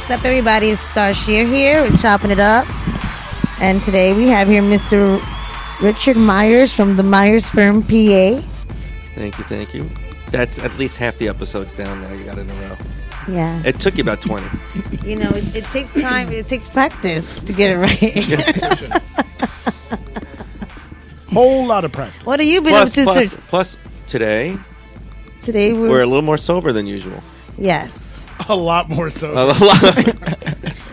What's up, everybody? It's Star Shear here. We're chopping it up. And today we have here Mr. Richard Myers from the Myers Firm, PA. Thank you. That's at least half the episodes down now. You got in a row. Yeah. It took you about 20. You know, it takes time. It takes practice to get it right. Whole lot of practice. What have you been up to, sir? Plus, today we're a little more sober than usual. Yes. A lot more so.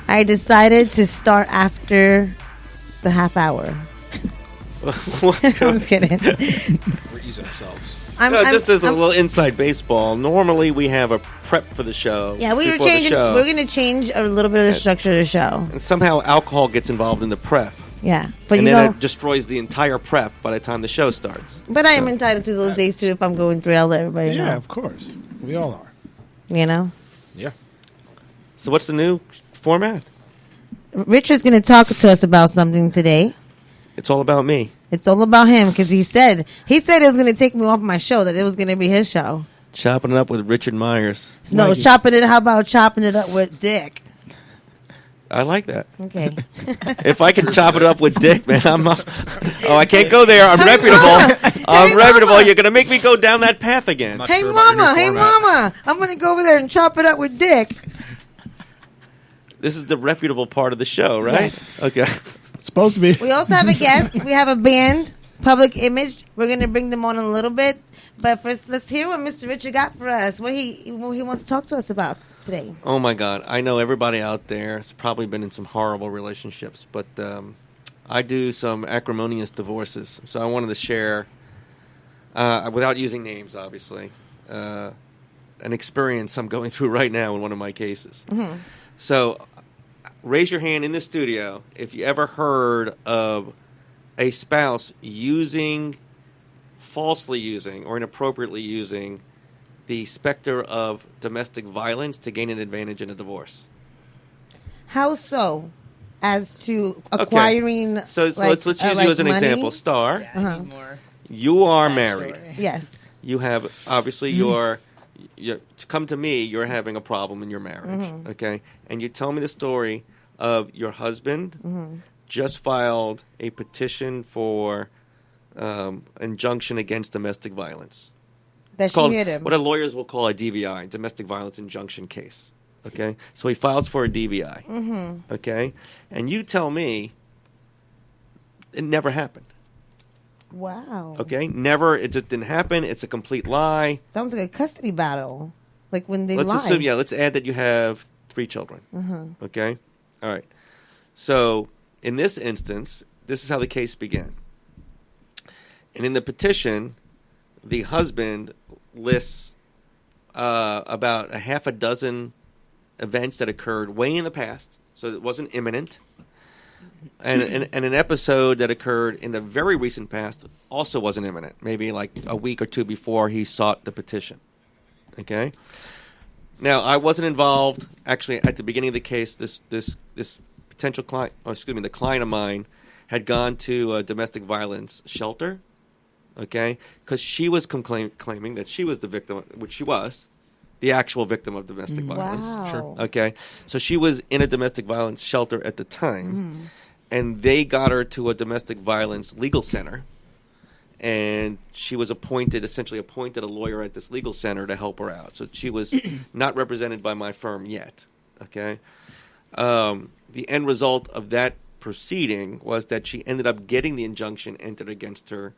I decided to start after the half hour. I'm just kidding. We're easing ourselves. Just as a little inside baseball, normally we have a prep for the show. Yeah, we're going to change a little bit of the structure of the show. And somehow alcohol gets involved in the prep. Yeah, but and then it destroys the entire prep by the time the show starts. But I am entitled to those days too. If I'm going through, I'll let everybody know. Yeah, of course. We all are. You know? Yeah. So what's the new format? Richard's going to talk to us about something today. It's all about me. It's all about him because he said it was going to take me off my show, that it was going to be his show. Chopping it up with Richard Myers. No, how about chopping it up with Dick? I like that. Okay. If I can chop it up with Dick, man, I can't go there. I'm reputable. I'm reputable. Mama. You're going to make me go down that path again. Hey, mama. I'm going to go over there and chop it up with Dick. This is the reputable part of the show, right? Yes. Okay. It's supposed to be. We also have a guest. We have a band, Public Image. We're going to bring them on in a little bit. But first, let's hear what Mr. Richard got for us, what he wants to talk to us about today. Oh, my God. I know everybody out there has probably been in some horrible relationships, but I do some acrimonious divorces. So I wanted to share, without using names, obviously, an experience I'm going through right now in one of my cases. Mm-hmm. So raise your hand in the studio if you ever heard of a spouse falsely using or inappropriately using the specter of domestic violence to gain an advantage in a divorce. How so? As to acquiring... Okay. So let's use you as an example. Star, Yeah, more you are married. Yes. You have, obviously, you're to come to me, you're having a problem in your marriage, okay? And you tell me the story of your husband just filed a petition for injunction against domestic violence. That she hit him. What our lawyers will call a DVI, domestic violence injunction case, okay? So he files for a DVI, okay? And you tell me it never happened. Wow. Okay? Never. It just didn't happen. It's a complete lie. Sounds like a custody battle. Like when they let's lie. assume, let's add that you have 3 children. Okay? All right. So, in this instance, this is how the case began. And in the petition, the husband lists about a half a dozen events that occurred way in the past, so it wasn't imminent. And an episode that occurred in the very recent past also wasn't imminent, maybe like a week or two before he sought the petition. Okay? Now, I wasn't involved. Actually, at the beginning of the case, this potential client, the client of mine, had gone to a domestic violence shelter, okay? Because she was claiming that she was the victim, which she was, the actual victim of domestic violence. Wow. Sure. Okay? So she was in a domestic violence shelter at the time. And they got her to a domestic violence legal center, and she was essentially appointed a lawyer at this legal center to help her out. So she was not represented by my firm yet, okay? The end result of that proceeding was that she ended up getting the injunction entered against her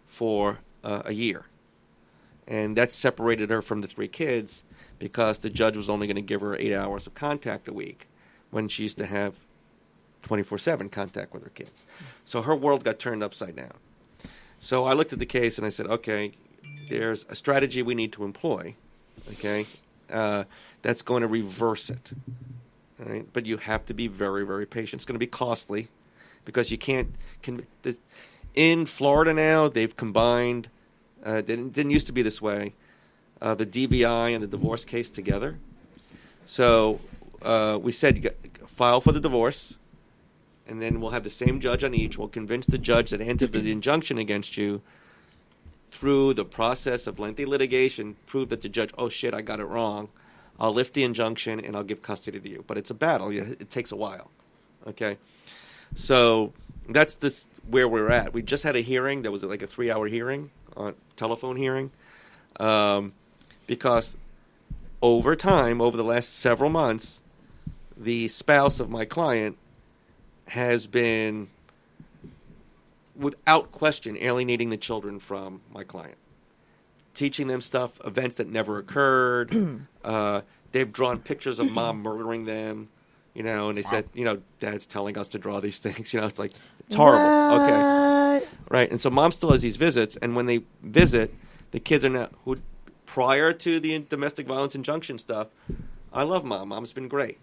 for a year. And that separated her from the 3 kids because the judge was only going to give her 8 hours of contact a week when she used to have 24/7 contact with her kids. So her world got turned upside down. So I looked at the case and I said, okay, there's a strategy we need to employ, okay, that's going to reverse it. All right? But you have to be very, very patient. It's going to be costly because you can't in Florida now, they've combined, it didn't used to be this way, the DVI and the divorce case together. So we said file for the divorce, and then we'll have the same judge on each. We'll convince the judge that entered the injunction against you through the process of lengthy litigation, prove that the judge, oh, shit, I got it wrong. I'll lift the injunction and I'll give custody to you. But it's a battle. It takes a while. Okay? So that's where we're at. We just had a hearing. That was like a 3-hour hearing, telephone hearing, because over time, over the last several months, the spouse of my client has been, without question, alienating the children from my client, teaching them stuff, events that never occurred. They've drawn pictures of mom murdering them, and they said, Dad's telling us to draw these things. It's like, it's horrible. What? Okay. Right. And so mom still has these visits, and when they visit, the kids are not, prior to the domestic violence injunction stuff, I love mom. Mom's been great.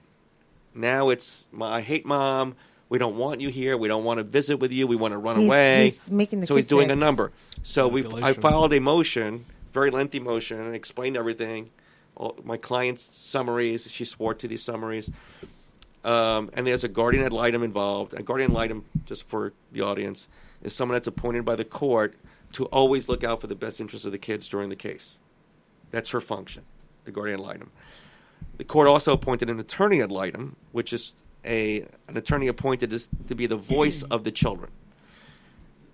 Now it's, I hate mom. We don't want you here. We don't want to visit with you. We want to run away. He's making the so he's kids doing sick. a number. So I filed a motion, very lengthy motion, and explained everything. All my client's summaries. She swore to these summaries. And there's a guardian ad litem involved. A guardian ad litem, just for the audience, is someone that's appointed by the court to always look out for the best interests of the kids during the case. That's her function, the guardian ad litem. The court also appointed an attorney ad litem, which is an attorney appointed to be the voice of the children.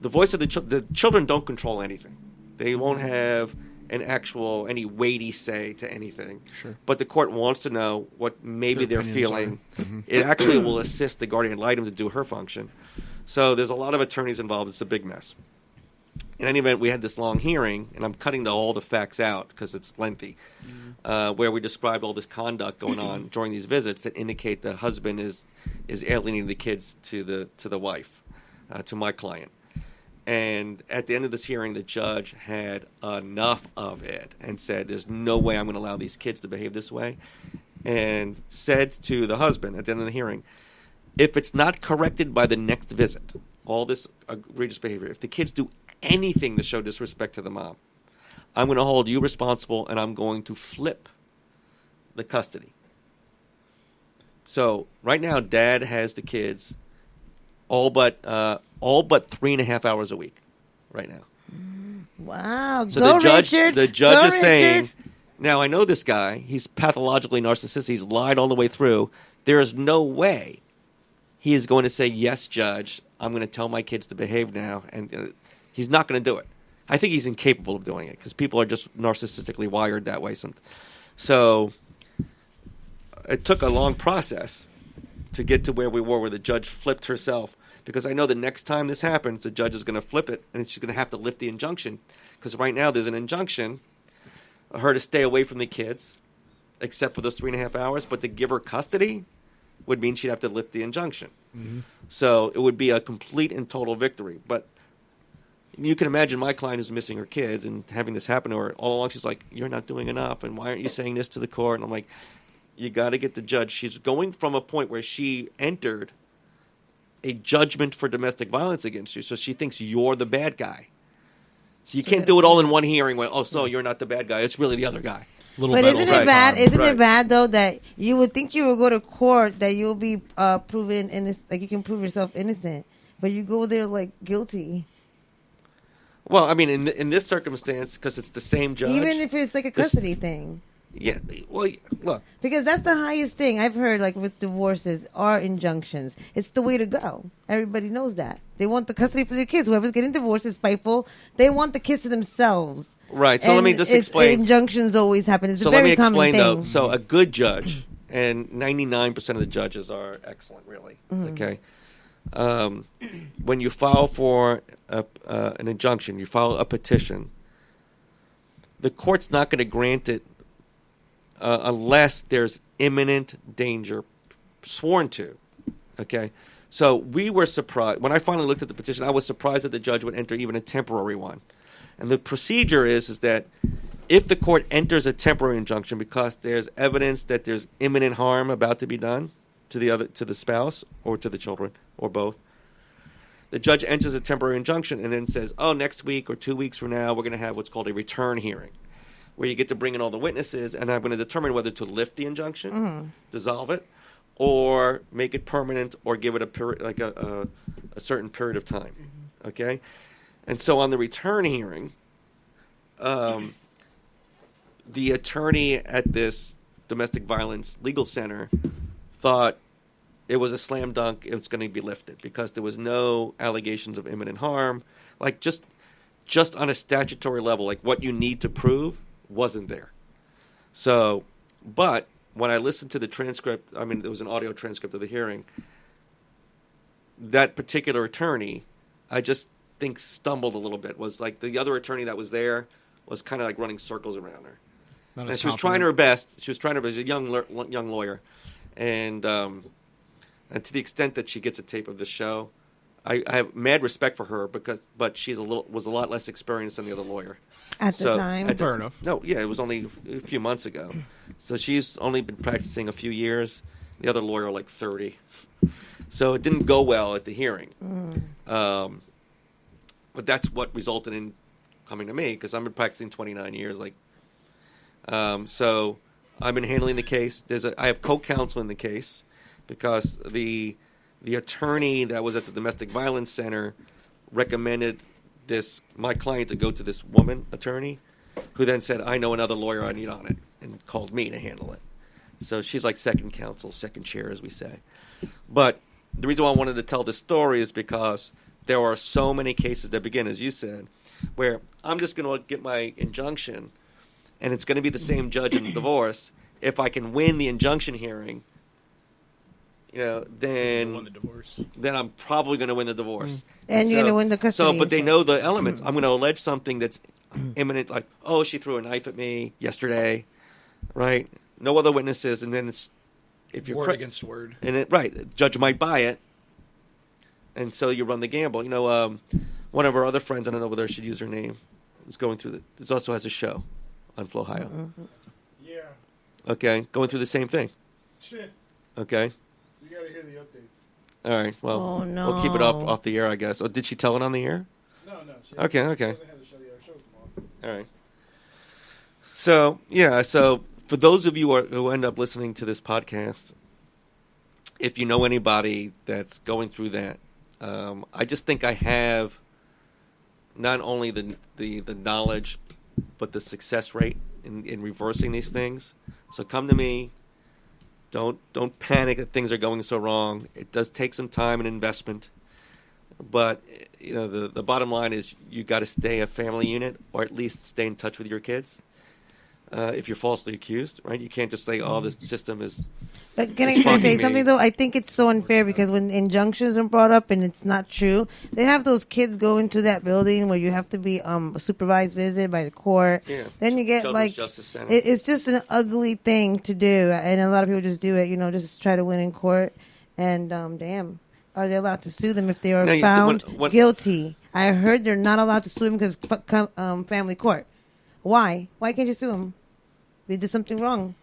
The voice of the children don't control anything. They won't have any weighty say to anything. Sure. But the court wants to know what maybe they're feeling. It actually will assist the guardian ad litem to do her function. So there's a lot of attorneys involved. It's a big mess. In any event, we had this long hearing, and I'm cutting all the facts out because it's lengthy, where we described all this conduct going on during these visits that indicate the husband is alienating the kids to the wife, to my client. And at the end of this hearing, the judge had enough of it and said, there's no way I'm going to allow these kids to behave this way, and said to the husband at the end of the hearing, if it's not corrected by the next visit, all this egregious behavior, if the kids do anything to show disrespect to the mom, I'm going to hold you responsible, and I'm going to flip the custody. So right now, Dad has the kids all but 3.5 hours a week right now. Wow. So Go, the judge is Richard. saying, now I know this guy, he's pathologically narcissistic, he's lied all the way through. There is no way he is going to say, yes, judge, I'm going to tell my kids to behave now, and he's not going to do it. I think he's incapable of doing it because people are just narcissistically wired that way. So it took a long process to get to where we were, where the judge flipped herself. Because I know the next time this happens, the judge is going to flip it, and she's going to have to lift the injunction. Because right now there's an injunction, her to stay away from the kids, except for those 3.5 hours. But to give her custody would mean she'd have to lift the injunction. Mm-hmm. So it would be a complete and total victory. But you can imagine my client who's missing her kids and having this happen to her. All along she's like, you're not doing enough, and why aren't you saying this to the court? And I'm like, you got to get the judge. She's going from a point where she entered a judgment for domestic violence against you, so she thinks you're the bad guy. So you can't do it all in one hearing when, you're not the bad guy. It's really the other guy. But isn't it bad? Isn't it bad though that you would think you would go to court that you'll be proven innocent, like you can prove yourself innocent, but you go there like guilty. Well, I mean, in this circumstance, because it's the same judge, even if it's like a custody thing. Yeah, well, look. Because that's the highest thing I've heard, like with divorces, are injunctions. It's the way to go. Everybody knows that. They want the custody for their kids. Whoever's getting divorced is spiteful. They want the kids to themselves. Right, so let me just explain. Injunctions always happen. It's so a very let me explain, common thing. though. So a good judge, and 99% of the judges are excellent, really, okay? When you file for an injunction, you file a petition, the court's not going to grant it unless there's imminent danger sworn to, okay? So we were surprised. When I finally looked at the petition, I was surprised that the judge would enter even a temporary one. And the procedure is that if the court enters a temporary injunction because there's evidence that there's imminent harm about to be done to the spouse or to the children or both, the judge enters a temporary injunction and then says, next week or 2 weeks from now, we're going to have what's called a return hearing, where you get to bring in all the witnesses, and I'm going to determine whether to lift the injunction, dissolve it, or make it permanent, or give it a period, like a certain period of time. Okay, and so on the return hearing, the attorney at this domestic violence legal center thought it was a slam dunk. It was going to be lifted because there was no allegations of imminent harm. Like just on a statutory level, like what you need to prove wasn't there. So, but when I listened to the transcript, I mean, there was an audio transcript of the hearing. That particular attorney, I just think stumbled a little bit. Was like the other attorney that was there was kind of like running circles around her. And she was trying her best. She was trying her best. She was a young lawyer, and to the extent that she gets a tape of the show, I have mad respect for her but she's was a lot less experienced than the other lawyer At the time. Fair enough. No, yeah, it was only a few months ago, so she's only been practicing a few years. The other lawyer like 30, so it didn't go well at the hearing. But that's what resulted in coming to me because I've been practicing 29 years. So I've been handling the case. I have co-counsel in the case because the attorney that was at the domestic violence center recommended my client to go to this woman attorney, who then said, "I know another lawyer I need on it," and called me to handle it. So she's like second counsel, second chair, as we say. But the reason why I wanted to tell this story is because there are so many cases that begin, as you said, where I'm just going to get my injunction, and it's going to be the same judge in the divorce. If I can win the injunction hearing, then I'm probably going to win the divorce. And you're going to win the custody. So, but they know the elements. I'm going to allege something that's imminent, like, oh, she threw a knife at me yesterday, right? No other witnesses, and then it's if you're word against word, and the judge might buy it, and so you run the gamble. One of our other friends, I don't know whether I should use her name, is going through this also has a show on Flowhio. Mm-hmm. Yeah. Okay, going through the same thing. Shit. Okay. You gotta hear the updates. All right. Well, Oh, no. we'll keep it off the air, I guess. Oh, did she tell it on the air? No. She Okay. hasn't had the show yet. Our show's tomorrow. All right. So, yeah. So, for those of you who end up listening to this podcast, if you know anybody that's going through that, I just think I have not only the knowledge, but the success rate in reversing these things. So come to me. Don't panic that things are going so wrong. It does take some time and investment, but the bottom line is you got to stay a family unit, or at least stay in touch with your kids. If you're falsely accused, right? You can't just say, "Oh, the system is." But can I say something though? I think it's so unfair because when injunctions are brought up and it's not true, they have those kids go into that building where you have to be a supervised visit by the court. Yeah. Then you get Children's Justice Center. it's just an ugly thing to do, and a lot of people just do it, just try to win in court. And damn, are they allowed to sue them if they are found guilty? I heard they're not allowed to sue them because family court. Why? Why can't you sue them? They did something wrong.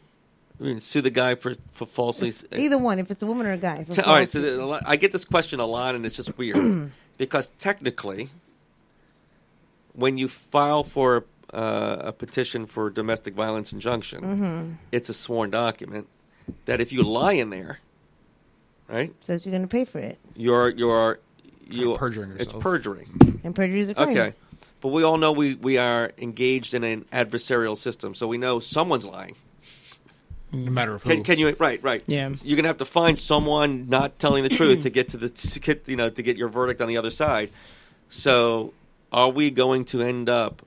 I mean, sue the guy for falsely. Either one, if it's a woman or a guy. All right, so I get this question a lot, and it's just weird because technically, when you file for a petition for domestic violence injunction, it's a sworn document that if you lie in there, right, says you're going to pay for it. You're perjuring yourself. It's perjury. And perjury is a crime. Okay, but we all know we are engaged in an adversarial system, so we know someone's lying. No matter who. Can you right? Yeah. You're gonna have to find someone not telling the truth to get to get your verdict on the other side. So, are we going to end up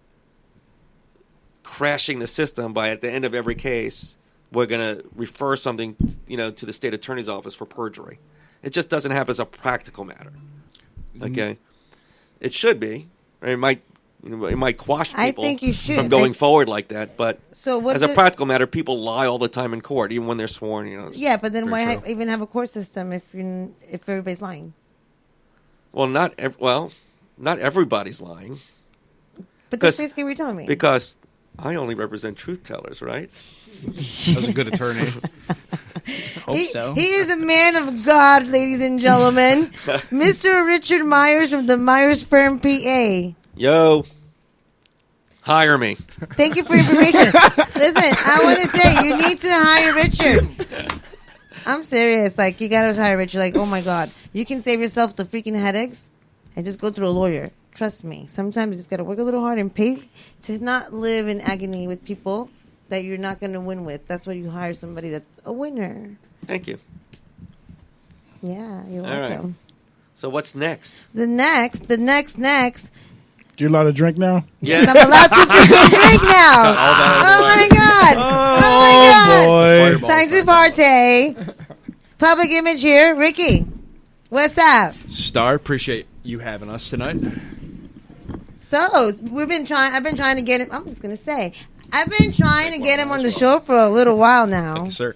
crashing the system by at the end of every case we're going to refer something to the state attorney's office for perjury? It just doesn't happen as a practical matter. Okay, it should be. It might quash people I think you should. from going forward like that, but So as a practical matter, people lie all the time in court, even when they're sworn. Yeah, but then why true. even have a court system if everybody's lying? Well, not everybody's lying. But that's basically what you're telling me. Because I only represent truth tellers, right? That was a good attorney. Hope so. He is a man of God, ladies and gentlemen. Mr. Richard Myers from the Myers Firm, PA. Yo, hire me. Thank you for your information. Listen, I want to say you need to hire Richard. I'm serious. Like, you got to hire Richard. Like, oh my God. You can save yourself the freaking headaches and just go through a lawyer. Trust me. Sometimes you just got to work a little hard and pay to not live in agony with people that you're not going to win with. That's why you hire somebody that's a winner. Thank you. Yeah, you're All welcome. Right. So what's next? The next. You're allowed to drink now? Yes. I'm allowed to drink now. Oh my god! Oh my god! Boy. Time to party. Public image here, Ricky. What's up? Star, appreciate you having us tonight. So I've been trying to get him. I'm just gonna say, I've been trying to get him on the show for a little while now. Thank you, sir.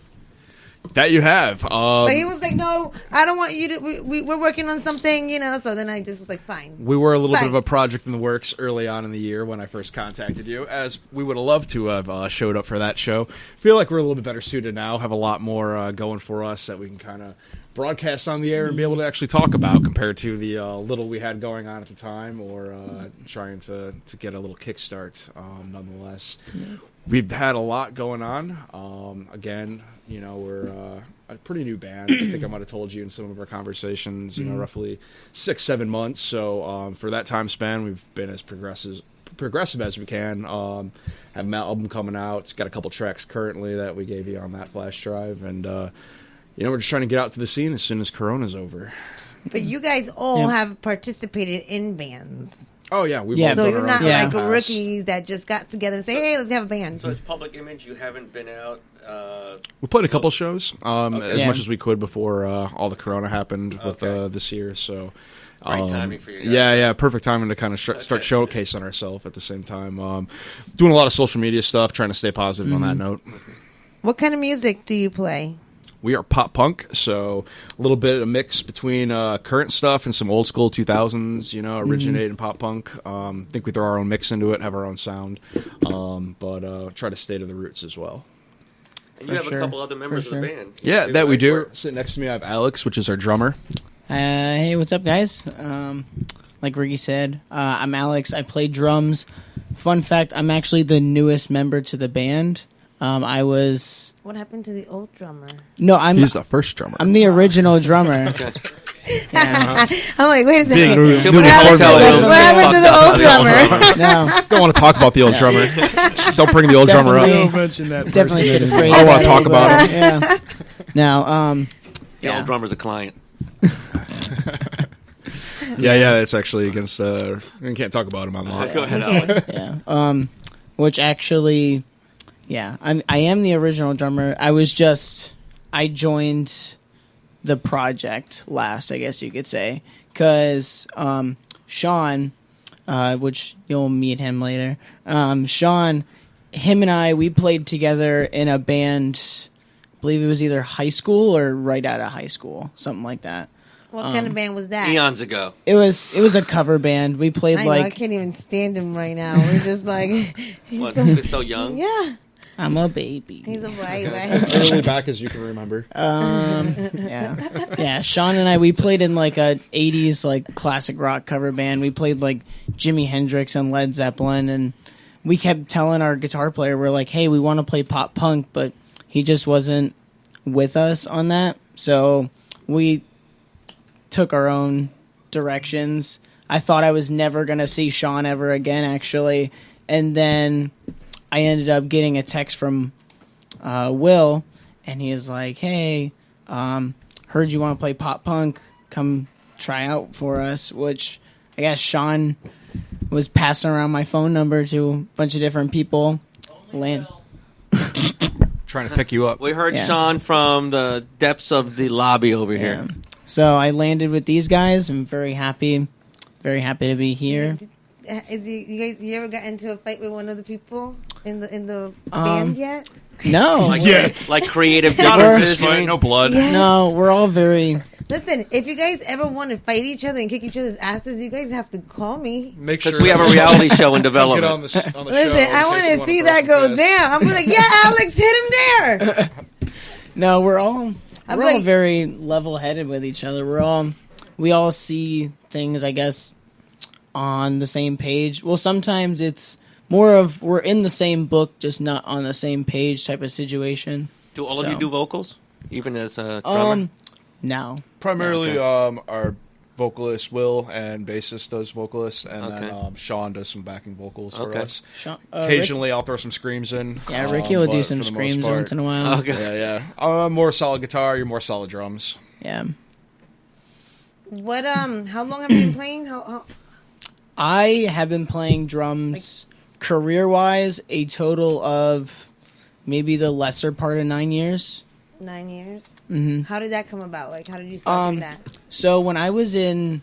That you have. But he was like, "No, I don't want you to. We're working on something, you know." So then I just was like, "Fine." We were a little bit of a project in the works early on in the year when I first contacted you, as we would have loved to have showed up for that show. Feel like we're a little bit better suited now, have a lot more going for us that we can kind of broadcast on the air and be able to actually talk about compared to the little we had going on at the time, or trying to get a little kickstart nonetheless. We've had a lot going on. Again, you know, we're a pretty new band. I think I might have told you in some of our conversations, you know, roughly 6-7 months. So for that time span, we've been as progressive as we can. Have an album coming out. It's got a couple tracks currently that we gave you on that flash drive. And, you know, we're just trying to get out to the scene as soon as Corona's over. But you guys all have participated in bands. Oh, yeah. We've So you're not like house. rookies that just got together and say, hey, let's have a band. So as Public Image, you haven't been out. We played a couple shows as Yeah. much as we could before all the Corona happened with this year. So Right timing for you guys. Yeah, perfect timing to kind of start showcasing ourselves at the same time. Doing a lot of social media stuff, trying to stay positive on that note. What kind of music do you play? We are pop punk, so a little bit of a mix between current stuff and some old school 2000s, you know, originated in pop punk. I think we throw our own mix into it, have our own sound, but try to stay to the roots as well. And you have a couple other members of the band. Yeah, that we do. Sitting next to me, I have Alex, which is our drummer. Hey, what's up, guys? Like Ricky said, I'm Alex. I play drums. Fun fact, I'm actually the newest member to the band. I was... What happened to the old drummer? No, He's the first drummer. I'm the original drummer. Yeah. I'm like, wait a second. What happened to the old drummer? No, Don't want to talk about the old drummer. Don't bring the old drummer up. Definitely. Don't mention that definitely person. should have phrased I don't that wanna talk a about little better. Yeah. Now, The old drummer's a client. Yeah, it's actually against. We can't talk about him online. Go ahead, Alex. yeah. Which actually, yeah, I am the original drummer. I joined the project last, I guess you could say, because Sean, which you'll meet him later. Sean, him and I, we played together in a band. I believe it was either high school or right out of high school, something like that. What kind of band was that? Eons ago. It was a cover band. We played I know, like I can't even stand him right now. We're just like, What, he's so young? yeah, I'm a baby. he's a right. As early back as you can remember. Yeah. Sean and I, we played in like a 80s like classic rock cover band. We played like Jimi Hendrix and Led Zeppelin, and we kept telling our guitar player, we're like, hey, we want to play pop punk, but he just wasn't with us on that. So we took our own directions. I thought I was never going to see Sean ever again, actually. And then I ended up getting a text from Will, and he was like, hey, heard you want to play pop punk. Come try out for us, which I guess Sean was passing around my phone number to a bunch of different people. Trying to pick you up. We heard Sean from the depths of the lobby over here. So I landed with these guys. I'm very happy to be here. You ever got into a fight with one of the people in the band yet? No. Like creative differences. No blood. Yeah. No, we're all very... Listen, if you guys ever want to fight each other and kick each other's asses, you guys have to call me. Make sure Because we have a reality show in development. Get on the show. Listen, I want to see that go down. I'm like, yeah, Alex, hit him there. No, we're all like- very level-headed with each other. We all see things, I guess, on the same page. Well, sometimes it's more of we're in the same book, just not on the same page type of situation. Do all of you do vocals? Even as a drummer? No. Primarily, our vocalist Will, and bassist does vocalist, and then Sean does some backing vocals for us. Occasionally, I'll throw some screams in. Yeah, Ricky will do some screams once in a while. Yeah. I'm more solid guitar. You're more solid drums. Yeah. What? How long have you been playing? How... I have been playing drums career-wise a total of maybe the lesser part of 9 years. 9 years? Mm-hmm. How did that come about? Like, how did you start doing that? So when I was in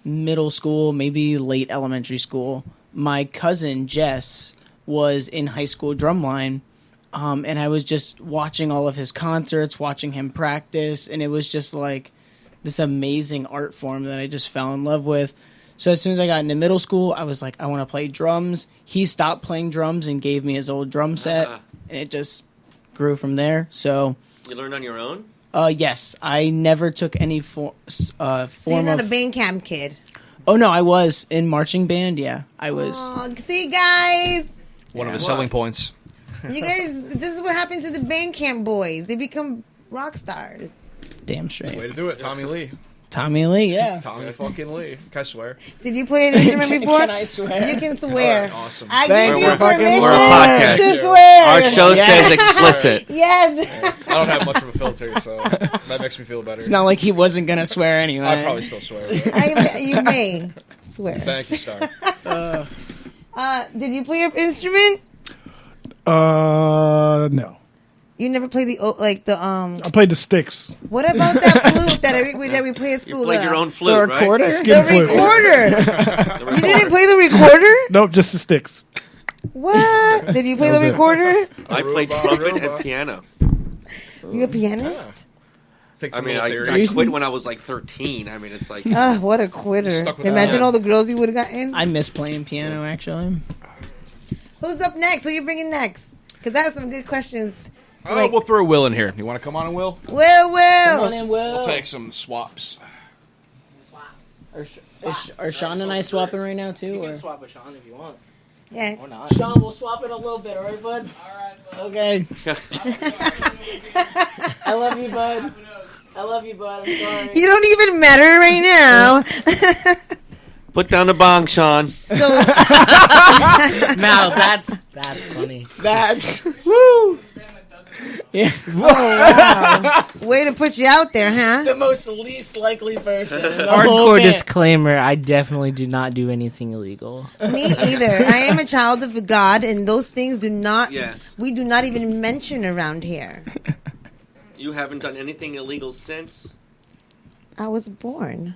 middle school, maybe late elementary school, my cousin Jess was in high school drumline, and I was just watching all of his concerts, watching him practice, and it was just like this amazing art form that I just fell in love with. So as soon as I got into middle school, I was like, I want to play drums. He stopped playing drums and gave me his old drum set, and it just grew from there. So you learned on your own? Yes, I never took any form. So you're not a band camp kid? Oh no, I was in marching band. Yeah, I was. Oh, see, guys, one of his selling points. You guys, this is what happens to the band camp boys. They become rock stars. Damn straight. Way to do it, Tommy Lee. Tommy Lee, yeah. Tommy fucking Lee. Can I swear? Did you play an instrument before? Can I swear? You can swear. Right, awesome. I give you permission we're a podcast. to swear. Our show says explicit. Yes. I don't have much of a filter, so that makes me feel better. It's not like he wasn't going to swear anyway. I'd probably still swear. You may swear. Thank you, Star. Did you play an instrument? No. You never played the I played the sticks. What about that flute that we play at school? You played your own flute, the recorder? right? Skin flute. Recorder. You didn't play the recorder? Nope, just the sticks. What? Did you play the recorder? I played trumpet and piano. You a pianist? I mean, I quit when I was like 13. I mean, it's like... what a quitter. Imagine all the girls you would have gotten. I miss playing piano, actually. Who's up next? Who are you bringing next? Because I have some good questions. We'll throw Will in here. You want to come on in, Will? Will. Come on in, Will. We'll take some swaps. Are Sean and I swapping right now, too? You can swap with Sean if you want. Yeah. Or not. Sean, we'll swap it a little bit, alright, bud? Alright, bud. Okay. I love you, bud. I'm sorry. You don't even matter right now. Put down the bong, Sean. So Now that's funny. That's woo. Yeah. Oh, wow. Way to put you out there, huh? The most least likely person. In the whole Hardcore band. disclaimer: I definitely do not do anything illegal. Me either. I am a child of God, and those things do not. Yes. We do not even mention around here. You haven't done anything illegal since? I was born.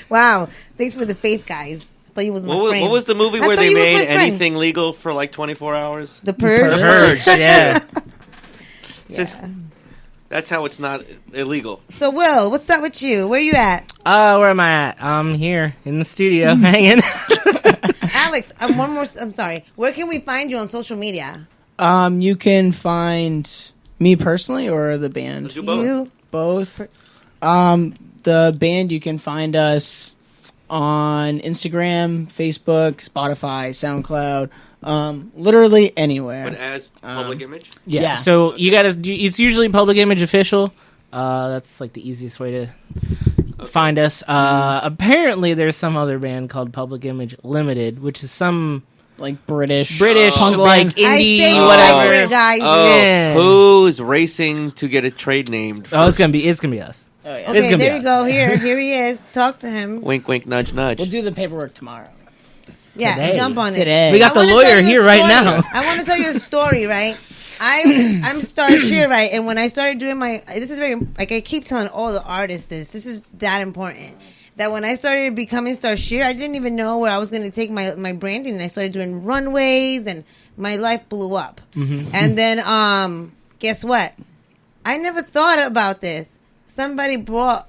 Wow. Thanks for the faith, guys. I thought you was my friend. What was the movie where they made anything legal for like 24 hours? The Purge? The Purge, yeah. Yeah. That's how it's not illegal. So, Will, what's up with you? Where you at? Where am I at? I'm here in the studio hanging. Alex, I'm sorry. Where can we find you on social media? You can find me personally or the band? Let's do both. You. Both. The band, you can find us on Instagram, Facebook, Spotify, SoundCloud, literally anywhere. But as public image? Yeah. So you gotta. It's usually Public Image Official. That's like the easiest way to find us. Apparently, there's some other band called Public Image Limited, which is some like British punk like indie, I say you whatever. like it, guys. Oh, Yeah. who's racing to get a trade named first? Oh, it's gonna be us. Oh, yeah. Okay, gonna be there us. you go. Here he is. Talk to him. Wink, wink, nudge, nudge. We'll do the paperwork tomorrow. Yeah, Today. jump on Today. it. We got I the wanna lawyer tell you a here right story. now. I want to tell you a story, right? I'm Star Sheer, right? And when I started doing this is very, like I keep telling all the artists this is that important. That when I started becoming Star Sheer, I didn't even know where I was going to take my branding. And I started doing runways and my life blew up. Mm-hmm. And then, guess what? I never thought about this. Somebody brought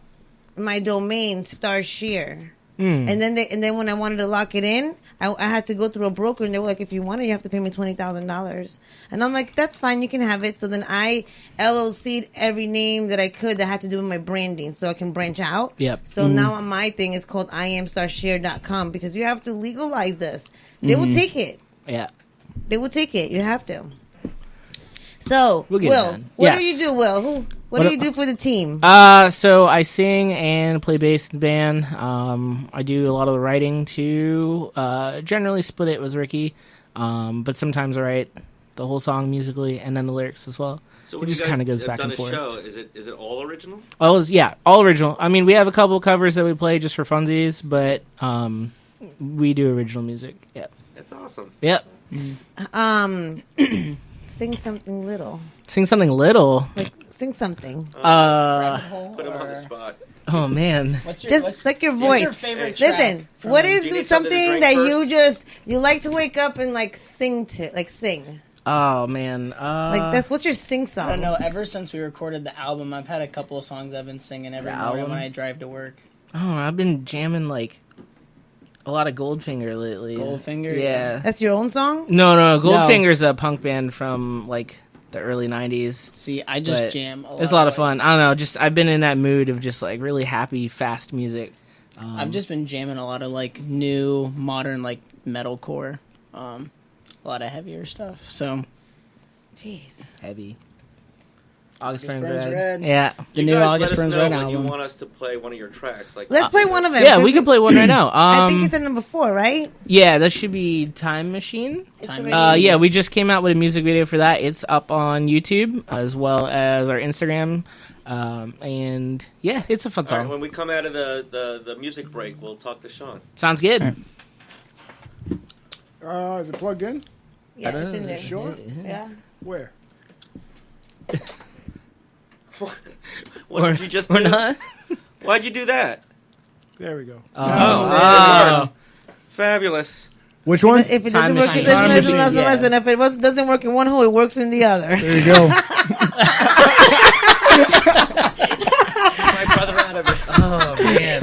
my domain Star Sheer. And then when I wanted to lock it in, I had to go through a broker, and they were like, "If you want it, you have to pay me $20,000." And I'm like, "That's fine, you can have it." So then I LLC'd every name that I could that had to do with my branding, so I can branch out. Yep. So now my thing is called IamStarShare.com because you have to legalize this. They will take it. Yeah. They will take it. You have to. So, We'll get it Will, done. what Yes. do you do, Will? What do you do for the team? So I sing and play bass in the band. I do a lot of the writing too. Generally split it with Ricky, but sometimes I write the whole song musically and then the lyrics as well. So when it just kind of goes back and forth. Show, is it all original? Yeah, all original. I mean, we have a couple covers that we play just for funsies, but we do original music. Yep. That's awesome. Yep. Sing something little. Sing something little. Like, sing something. Put him on the spot. Oh man. What's like your voice. Your favorite track? Listen, what is something that you like to wake up and like sing to, like sing? Oh man. Like what's your sing song? I don't know. Ever since we recorded the album, I've had a couple of songs I've been singing every morning when I drive to work. Oh, I've been jamming like a lot of Goldfinger lately. Goldfinger? Yeah. That's your own song? No. Goldfinger's a punk band from like the early 90s. See, I just jam a lot. It's a lot of fun. I don't know, just I've been in that mood of just like really happy, fast music. I've just been jamming a lot of like new, modern like metalcore. A lot of heavier stuff. So, jeez. Heavy. August Burns Red. Yeah. The new August Burns Red album. album. You want us to play one of your tracks? Like, let's play one of them. Yeah, we can play one right now. I think it's at number 4, right? Yeah, that should be Time Machine. Yeah, we just came out with a music video for that. It's up on YouTube as well as our Instagram. And yeah, it's a fun song. All right, when we come out of the music break, we'll talk to Sean. Sounds good. Is it plugged in? Yeah, it's in there. Sure? Yeah. Where? What did you just do? Not? Why'd you do that? There we go. Fabulous. Which one? If it doesn't work, listen. If it doesn't work in one hole, it works in the other. There you go. My brother out of it. Oh, man.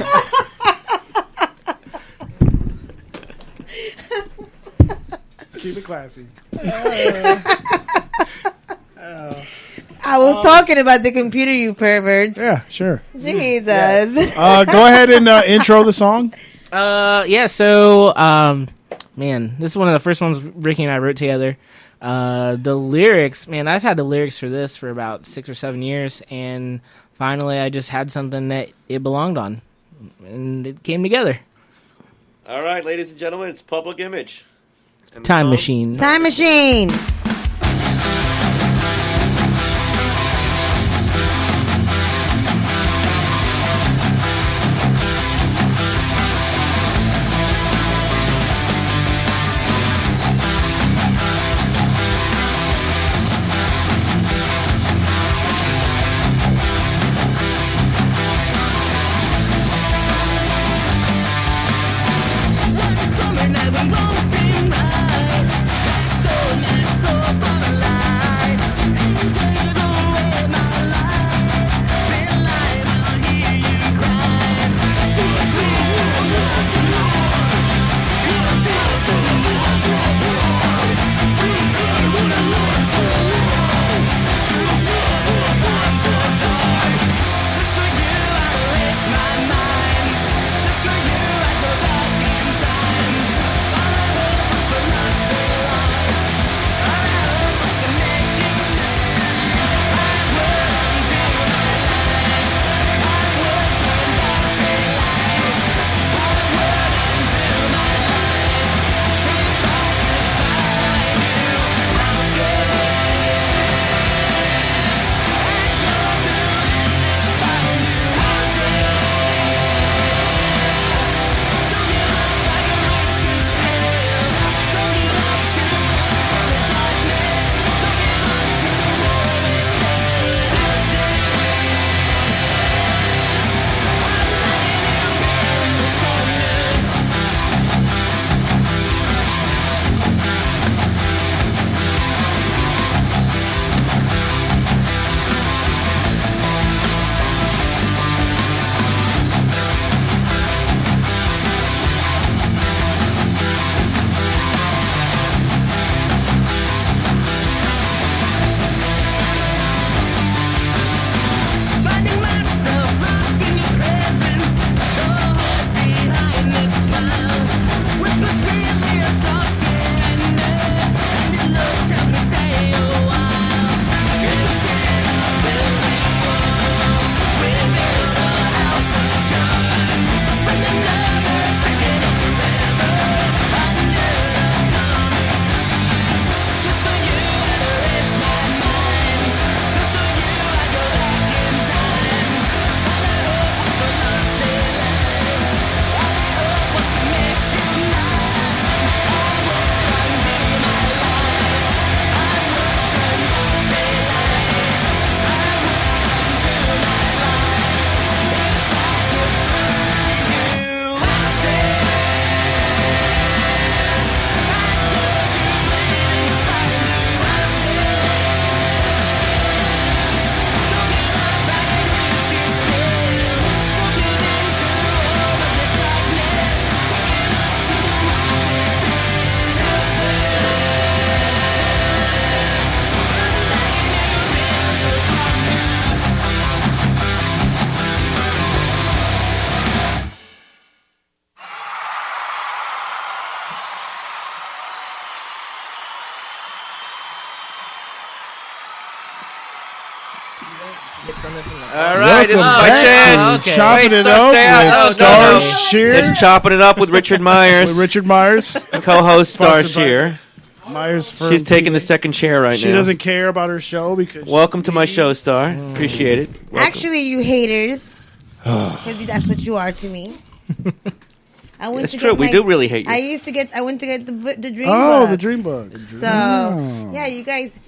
Keep it classy. I was talking about the computer, you perverts. Yeah, sure. Jesus. Go ahead and intro the song. Man, this is one of the first ones Ricky and I wrote together. The lyrics, man, I've had the lyrics for this for about 6 or 7 years, and finally I just had something that it belonged on, and it came together. All right, ladies and gentlemen, it's Public Image. And Time Machine. Time Machine. Summer night when won't seem right. So nice, so All right, this is my chance. Okay. Chopping it up with Star Shear. It's Chopping It Up with Richard Myers. With Richard Myers. Co-host Star Shear. Myers for She's taking the second chair right now. She doesn't care about her show because. Welcome to my show, Star. Appreciate it. Welcome. Actually, you haters, because that's what you are to me. It's true. We do really hate you. I went to get the Dream Book. The Dream Book. So yeah, you guys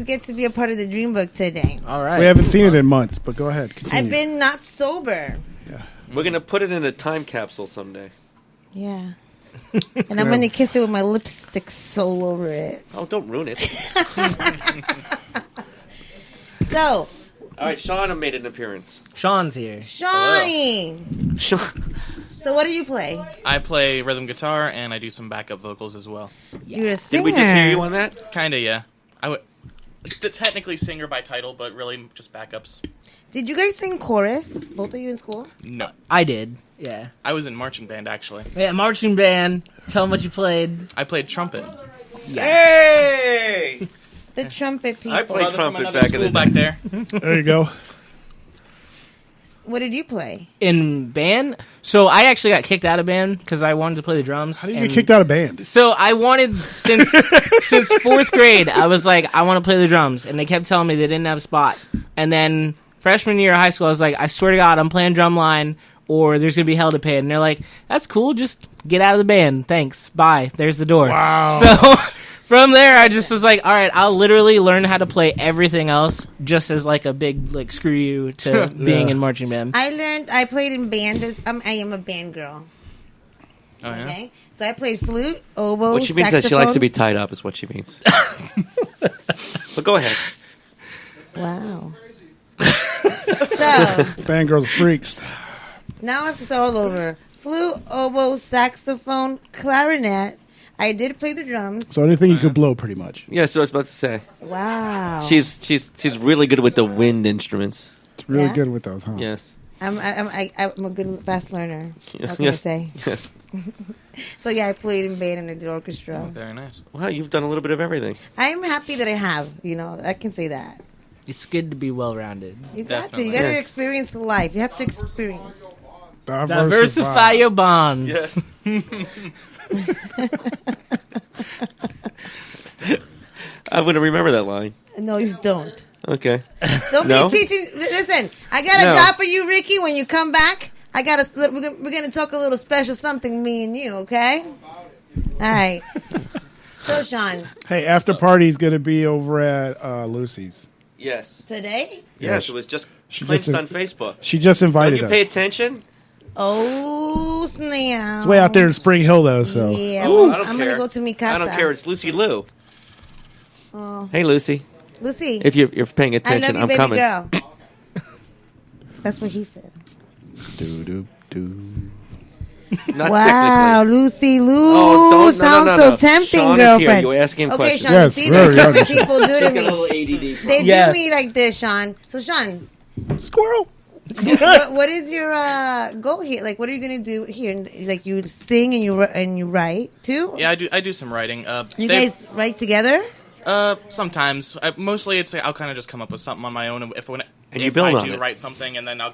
get to be a part of the Dream Book today. All right. We haven't seen it in months, but go ahead. Continue. I've been not sober. Yeah. We're gonna put it in a time capsule someday. Yeah. And I'm gonna kiss it with my lipstick all over it. Oh, don't ruin it. So. All right, Shauna made an appearance. Sean's here. Shawnee. So what do you play? I play rhythm guitar and I do some backup vocals as well. You're a singer. Did we just hear you on that? Kinda, yeah. I would technically singer by title, but really just backups. Did you guys sing chorus? Both of you in school? No, I did. Yeah. I was in marching band actually. Yeah, marching band. Tell them what you played. I played trumpet. Hey! The trumpet people. I played Brother from trumpet another back in the school back there. There you go. What did you play? In band? So I actually got kicked out of band because I wanted to play the drums. How do you get kicked out of band? So I wanted, since 4th grade, I was like, I want to play the drums. And they kept telling me they didn't have a spot. And then freshman year of high school, I was like, I swear to God, I'm playing drumline or there's going to be hell to pay. And they're like, that's cool. Just get out of the band. Thanks. Bye. There's the door. Wow. So from there, I just was like, all right, I'll literally learn how to play everything else just as like a big, like, screw you to being in marching band. I played in band. I am a band girl. Oh, yeah? Okay? So I played flute, oboe, What she means is that she likes to be tied up is what she means. But go ahead. Wow. So Band girls are freaks. now I have to start all over. Flute, oboe, saxophone, clarinet. I did play the drums. So anything you could blow, pretty much. Yeah, so I was about to say. Wow. She's really good with the wind instruments. It's really Yeah? good with those, huh? Yes. I'm a good fast learner. What can I Yes. say? Yes. So yeah, I played in band and I did orchestra. Very nice. Wow, you've done a little bit of everything. I'm happy that I have. I can say that. It's good to be well-rounded. You got to. Definitely. You got to Yes. experience life. You have to experience. Diversify your bonds. Yes. I'm going to remember that line. No, you don't. Okay. Don't No? be teaching. Listen, I got a No. job for you, Ricky. When you come back, we're gonna talk a little special something, me and you. Okay? All right. So, Sean, Hey, after party's going to be over at Lucy's. Yes. today. Yes, it was just She placed just- on Facebook. She just Don't invited you us. pay attention? Oh snap! It's way out there in Spring Hill, though, so. Yeah, Ooh, well, I don't I'm care. gonna go to Mikasa. I don't care. It's Lucy Liu. Oh, Hey, Lucy. Lucy, If you're paying I love attention, you, I'm baby coming. girl. That's what he said. Not Wow, technically. Lucy Lou Oh, sounds no. so tempting, Sean is here. girlfriend. You asking him Okay, questions. Sean, Yes, see, very that's what young. people do to Take a me. little ADD. They Yes. do me like this, Sean. So, Sean, Squirrel! what is your goal here? Like, what are you gonna do here? Like, you sing and you write too. Yeah, I do some writing. You guys write together? Sometimes. Mostly it's I'll kind of just come up with something on my own. If you build I on do it. write something and then I'll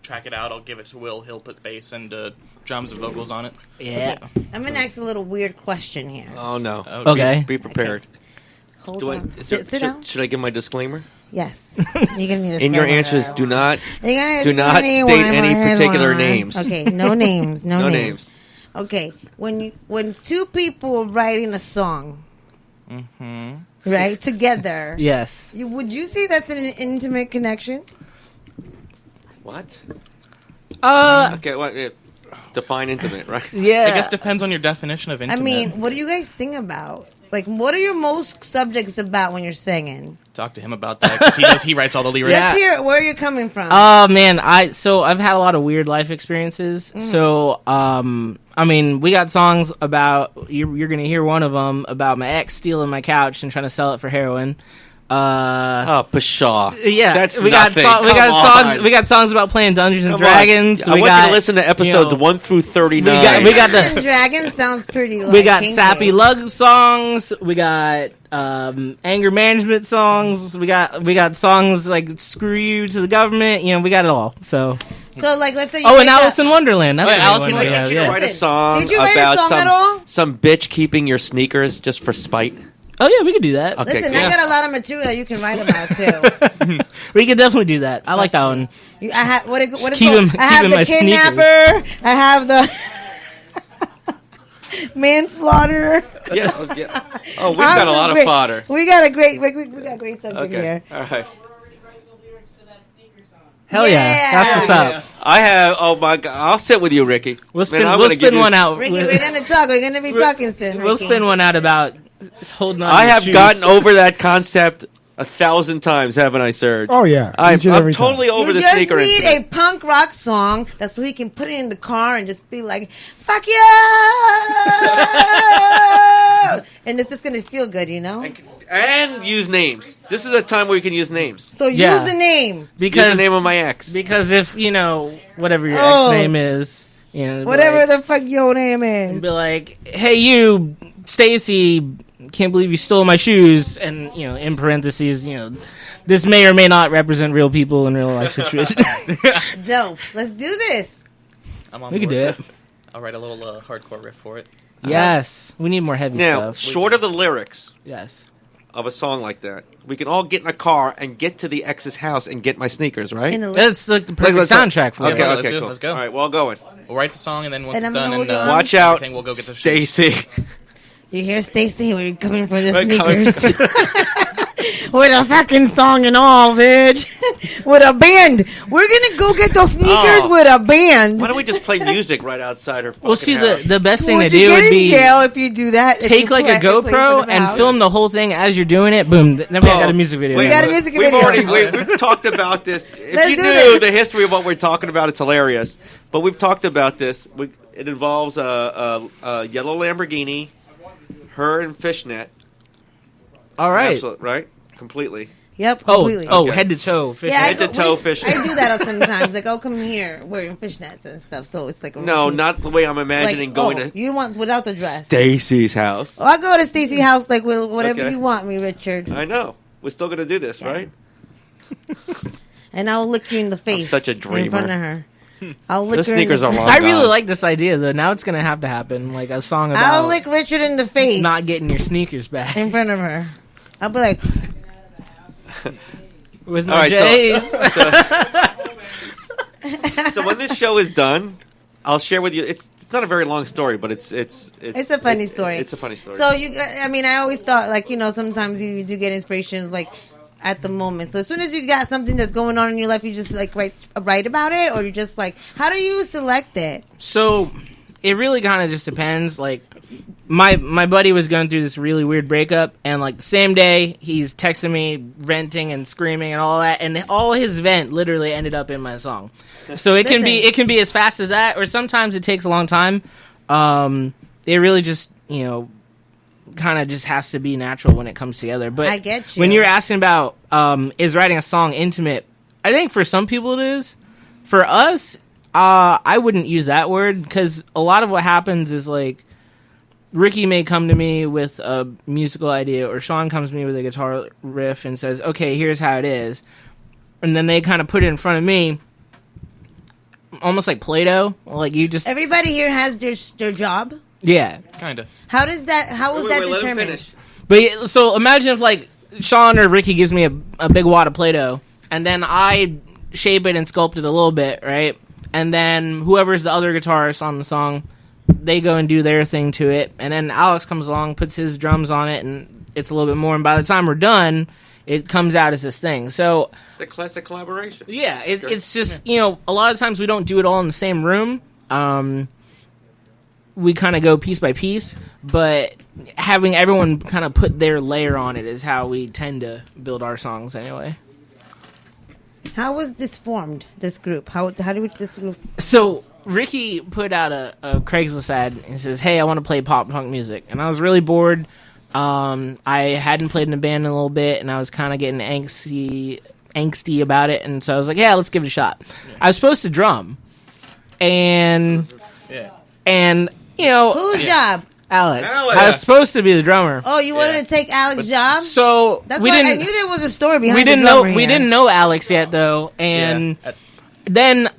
track it out. I'll give it to Will. He'll put bass and drums and vocals on it. Yeah. I'm gonna ask a little weird question here. Oh, no. Okay. Be prepared. Hold Do I, on. is there- Sit down. should I give my disclaimer? Yes. You're gonna need a In your spell. answers, do not You're gonna do not need state one any more. Here's particular one. names. Okay, no names. No, No names. names. Okay, when two people are writing a song, right together, Yes. would you say that's an intimate connection? What? Uh, Okay, what? Define intimate, right? yeah. I guess depends on your definition of I intimate. mean, what do you guys sing about? Like, what are your most subjects about when you're singing? Talk to him about that because he writes all the lyrics. Let's hear where you're coming from. Oh man, I've had a lot of weird life experiences. So I mean, we got songs about you're gonna hear one of them about my ex stealing my couch and trying to sell it for heroin. Oh, pshaw. Yeah, That's we nothing. got we Come got on. songs. We got songs about playing Dungeons and Come Dragons. on. I We want got, you to listen to episodes you know, 1 through 39. we got the- Dungeons and Dragons sounds pretty. we Like, got kinky. sappy lug songs. We got anger management songs. We got songs like "Screw You" to the government. We got it all. So like, let's say. And Alice in Wonderland. That's Alice in Wonderland. Did you write a song? Did you write a song at all? Some bitch keeping your sneakers just for spite? Oh yeah, we could do that. Okay, listen, I got a lot of material that you can write about too. We could definitely do that. I like that one. I have what is keep it? I have the kidnapper. Sneakers. I have the manslaughter. Yeah. Oh, we've got a lot of fodder. We got great subject here. All right. Hell yeah, that's what's up. I have. Oh my God, I'll sit with you, Ricky. We'll spin one out. Ricky, we're gonna talk. We're gonna be talking soon. Ricky. We'll spin one out about holding on. I have gotten over that concept 1,000 times, haven't I, Serge? Oh yeah, I'm totally over the sneaker. You just need a punk rock song that's so he can put it in the car and just be like, "Fuck you," and it's just gonna feel good, And use names. This is a time where you can use names. So use the name. Use the name of my ex. Because if whatever your ex name is, whatever the fuck your name is, be like, "Hey, you, Stacy, can't believe you stole my shoes," and in parentheses, this may or may not represent real people in real life situations. Dope. Let's do this. I'm on We board. can do it. I'll write a little hardcore riff for it. Yes, we need more heavy now, stuff. short of the lyrics Yes. of a song like that, we can all get in a car and get to the ex's house and get my sneakers, right? That's like the perfect soundtrack for Okay, it. okay, cool. Let's go. All right, well, going. We'll write the song, and then once And it's I'm done, gonna and Watch out, we'll go get the shoes. Stacy. You hear, Stacy? We're coming for the We're coming sneakers. With a fucking song and all, bitch. With a band. We're gonna go get those sneakers with a band. Why don't we just play music right outside her fucking Well, see, house? the best thing to Would do you get would in be jail if you do that? take like a GoPro and film the whole thing as you're doing it. Boom. Then we got a music video. We got a music video. We've talked about this. If Let's you do knew this. the history of what we're talking about, it's hilarious. But we've talked about this. It involves a yellow Lamborghini, her and fishnet. All right. Absolute, right? Completely. Yep, completely. Okay. Head to toe. Head to toe fishnet. I do that sometimes. Like, I'll come here wearing fishnets and stuff. So it's like a No, routine. not the way I'm imagining going to You want without the dress. Stacy's house. Oh, I'll go to Stacy's house like with whatever Okay. you want me, Richard. I know. We're still going to do this, right? And I'll lick you in the face. such a in front dreamer. of her. I'll lick The her sneakers in are the long I really gone. like this idea though. Now it's gonna have to happen, like a song about I'll lick Richard in the face. not getting your sneakers back in front of her. I'll be like, with All my right, J's. So when this show is done, I'll share with you. It's not a very long story, but it's a funny story. It's a funny story. So I always thought like sometimes you do get inspirations like at the moment. So as soon as you got something that's going on in your life, you just like write about it, or you just like, how do you select it? So it really kind of just depends. Like my buddy was going through this really weird breakup, and like the same day he's texting me, venting and screaming and all that, and all his vent literally ended up in my song. So it can be as fast as that, or sometimes it takes a long time. It really just kind of just has to be natural when it comes together. But I get you. when you're asking about is writing a song intimate, I think for some people it is. For us, I wouldn't use that word, because a lot of what happens is like Ricky may come to me with a musical idea, or Sean comes to me with a guitar riff and says, okay, here's how it is. And then they kind of put it in front of me, almost like Play-Doh. Like you just... Everybody here has their job? Yeah. Kind of. How was that determined? But so imagine if like Sean or Ricky gives me a big wad of Play-Doh, and then I shape it and sculpt it a little bit, right? And then whoever's the other guitarist on the song, they go and do their thing to it, and then Alex comes along, puts his drums on it, and it's a little bit more, and by the time we're done, it comes out as this thing. So it's a classic collaboration. Yeah, it's just, a lot of times we don't do it all in the same room. We kind of go piece by piece, but having everyone kind of put their layer on it is how we tend to build our songs anyway. How was this formed, this group? How did this group... So Ricky put out a Craigslist ad and says, hey, I want to play pop punk music. And I was really bored. I hadn't played in a band in a little bit, and I was kind of getting angsty about it. And so I was like, yeah, let's give it a shot. Yeah. I was supposed to drum. And whose job? Alex. Alex. I was supposed to be the drummer. Oh, you wanted to take Alex's job? So That's we why I didn't. knew there was a story behind We didn't the know. drummer We here. didn't know Alex yet, though, and then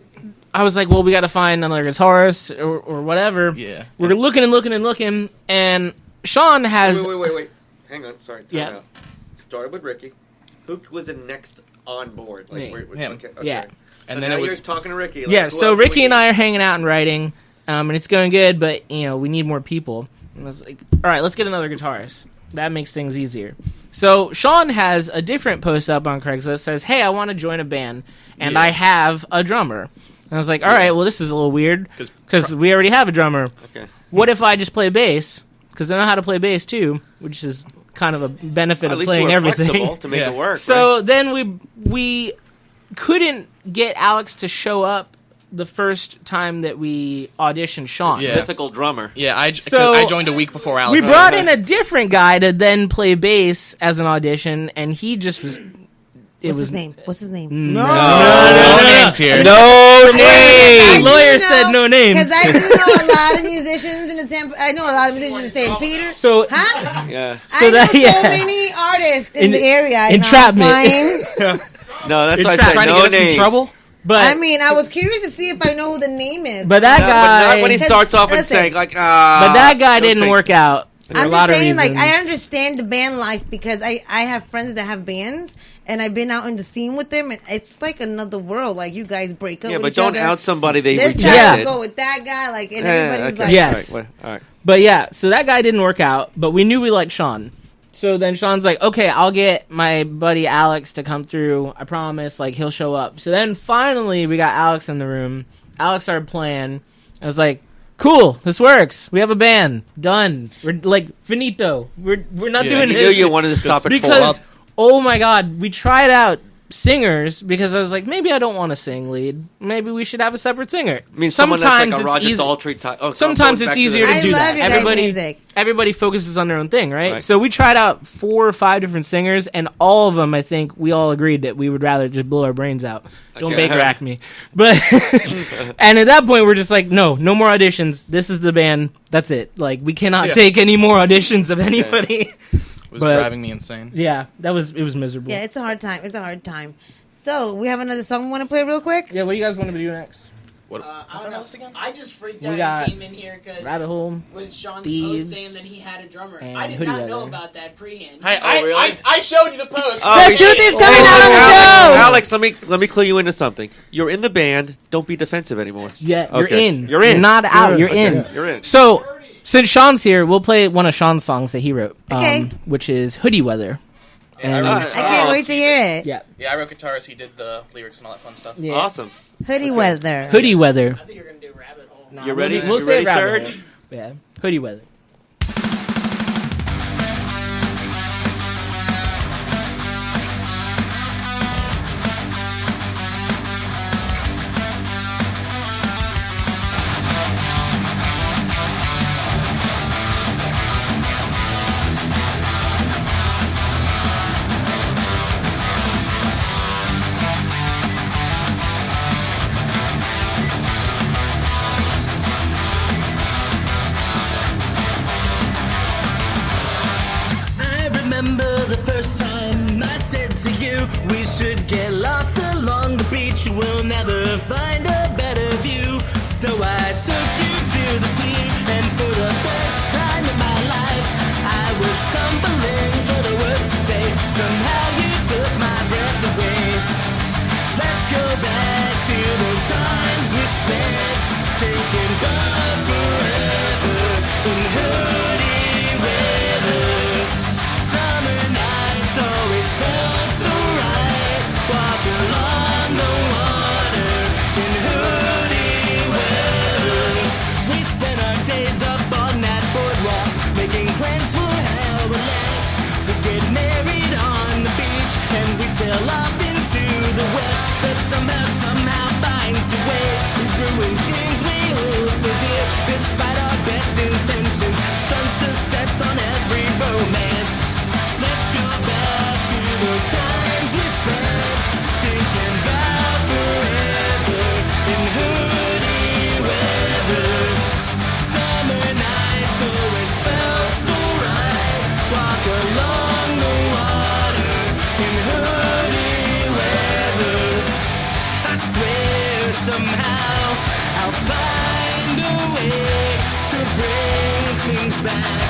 I was like, "Well, we got to find another guitarist or whatever." Yeah. We're looking and looking and looking, and Sean has. Wait. Hang on. Sorry. Time Yeah. out. Started with Ricky. Who was the next on board? Like, Me. Him. Okay. Yeah. And So then now it was you're talking to Ricky. Like, Yeah, who so else do we Ricky and need? I are hanging out and writing, and it's going good, but we need more people. And I was like, all right, let's get another guitarist. That makes things easier. So Sean has a different post up on Craigslist that says, hey, I want to join a band, and I have a drummer. And I was like, all right, well, this is a little weird, because we already have a drummer. Okay. What if I just play bass? Because I know how to play bass, too, which is kind of a benefit At of least playing you were everything. flexible to make it work. So right? then we couldn't get Alex to show up the first time that we auditioned Sean. Yeah. mythical drummer. Yeah, I So- joined a week before Alex. We brought in a different guy to then play bass as an audition, and he just was. What's his name? What's his name? no names here. No I name. do Lawyer know- said no names. Because I do know a lot of musicians in the Tampa. I know a lot of musicians in St. Peter. So Huh? Yeah. So I know that- yeah. so many artists in the area. I know, entrapment. fine. No, that's why I Entrapment. said Trying to no get us in names. trouble. but I mean, I was curious to see if I know who the name is. but that No, guy, but not when he starts off and Listen. saying like, but that guy don't didn't say- work out. For a I'm lot just of saying, like, reasons. I understand the band life because I have friends that have bands, and I've been out in the scene with them, and it's like another world. Like, you guys break up Yeah, with but each don't other. out somebody they This rejected. guy will go with that guy, like, and everybody's okay. like, Yes. All right. All right. But yeah, so that guy didn't work out, but we knew we liked Sean. So then Sean's like, okay, I'll get my buddy Alex to come through. I promise, like, he'll show up. So then finally we got Alex in the room. Alex started playing. I was like, cool, this works. We have a band. Done. We're like, finito. We're not doing You this. knew you wanted to stop at because, 4. oh my God, we tried out singers because I was like, maybe I don't want to sing lead. Maybe we should have a separate singer. I mean, someone sometimes that's like a it's Roger easy. Daltrey type. Oh, Sometimes going it's back to easier the- to I do love that. your guys' music. Everybody focuses on their own thing, right? Right. So we tried out 4 or 5 different singers, and all of them, I think, we all agreed that we would rather just blow our brains out. Don't Okay. Baker act me. But and at that point, we're just like, no more auditions. This is the band. That's it. Like, we cannot take any more auditions of anybody. It was But- driving me insane. Yeah, it was miserable. yeah, it's a hard time. It's a hard time. So, we have another song we want to play real quick? Yeah, what do you guys want to do next? What? I don't know. I just freaked We out got and came in here because Rabbit Hole. with Sean's Thieves, post saying that he had a drummer. and I did Hoodie not know Weather. about that pre-hand. I showed you the post. The truth is coming out on the show! Alex, let me clue you into something. You're in the band. Don't be defensive anymore. Yeah, Okay. you're in. You're in. Not out. You're in. You're in. So, since Sean's here, we'll play one of Sean's songs that he wrote, Okay. which is Hoodie Weather. And I I can't wait to hear it. yeah, Yeah, I wrote guitars. He did the lyrics and all that fun stuff. yeah. Awesome. Hoodie weather. Hoodie Weather. I think you're gonna do Rabbit Hole. Nah, You ready? We'll You say ready, Rabbit Serge? Hole. Yeah, Hoodie Weather. I remember the first time I said to you, we should get lost along the beach. We'll never find a better view. So I took you to the pier, and for the first time in my life, I was stumbling for the words to say. Somehow you took my breath away. Let's go back to those times we spent thinking about forever in hoodie weather. Summer nights always felt so right. Walking along the water in hoodie weather. We spent our days up on that boardwalk, making plans for how it lasts. We'd get married on the beach, and we'd sail off into the west. But somehow finds a way. We ruin dreams we hold so dear. Despite our best intentions, sun still sets on every romance. Let's go back to those times we spent thinking about forever swear somehow I'll find a way to bring things back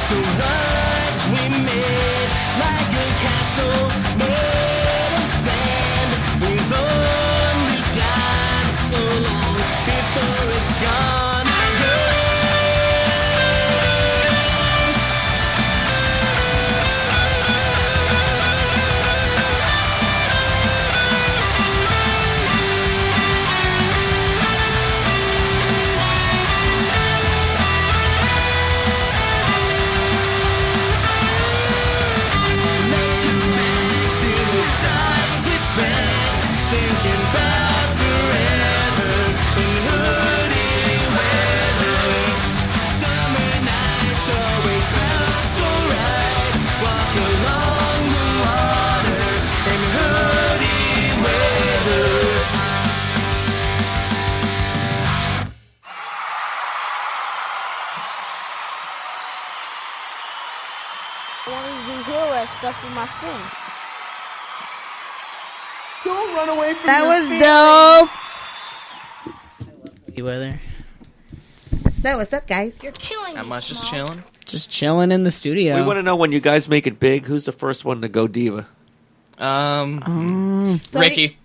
to what we made, like a castle made of sand. We've only got so long before it's gone. Let's go back to the times we spent thinking about forever in hoodie weather. Summer nights always felt so right. Walk along the water in hoodie weather. I wanted to do heel rest stuff with my friend. That was dope. Weather. So, what's up, guys? You're killing me. Not much, just Small. chilling. Just chilling in the studio. We want to know when you guys make it big, who's the first one to go diva? So Ricky.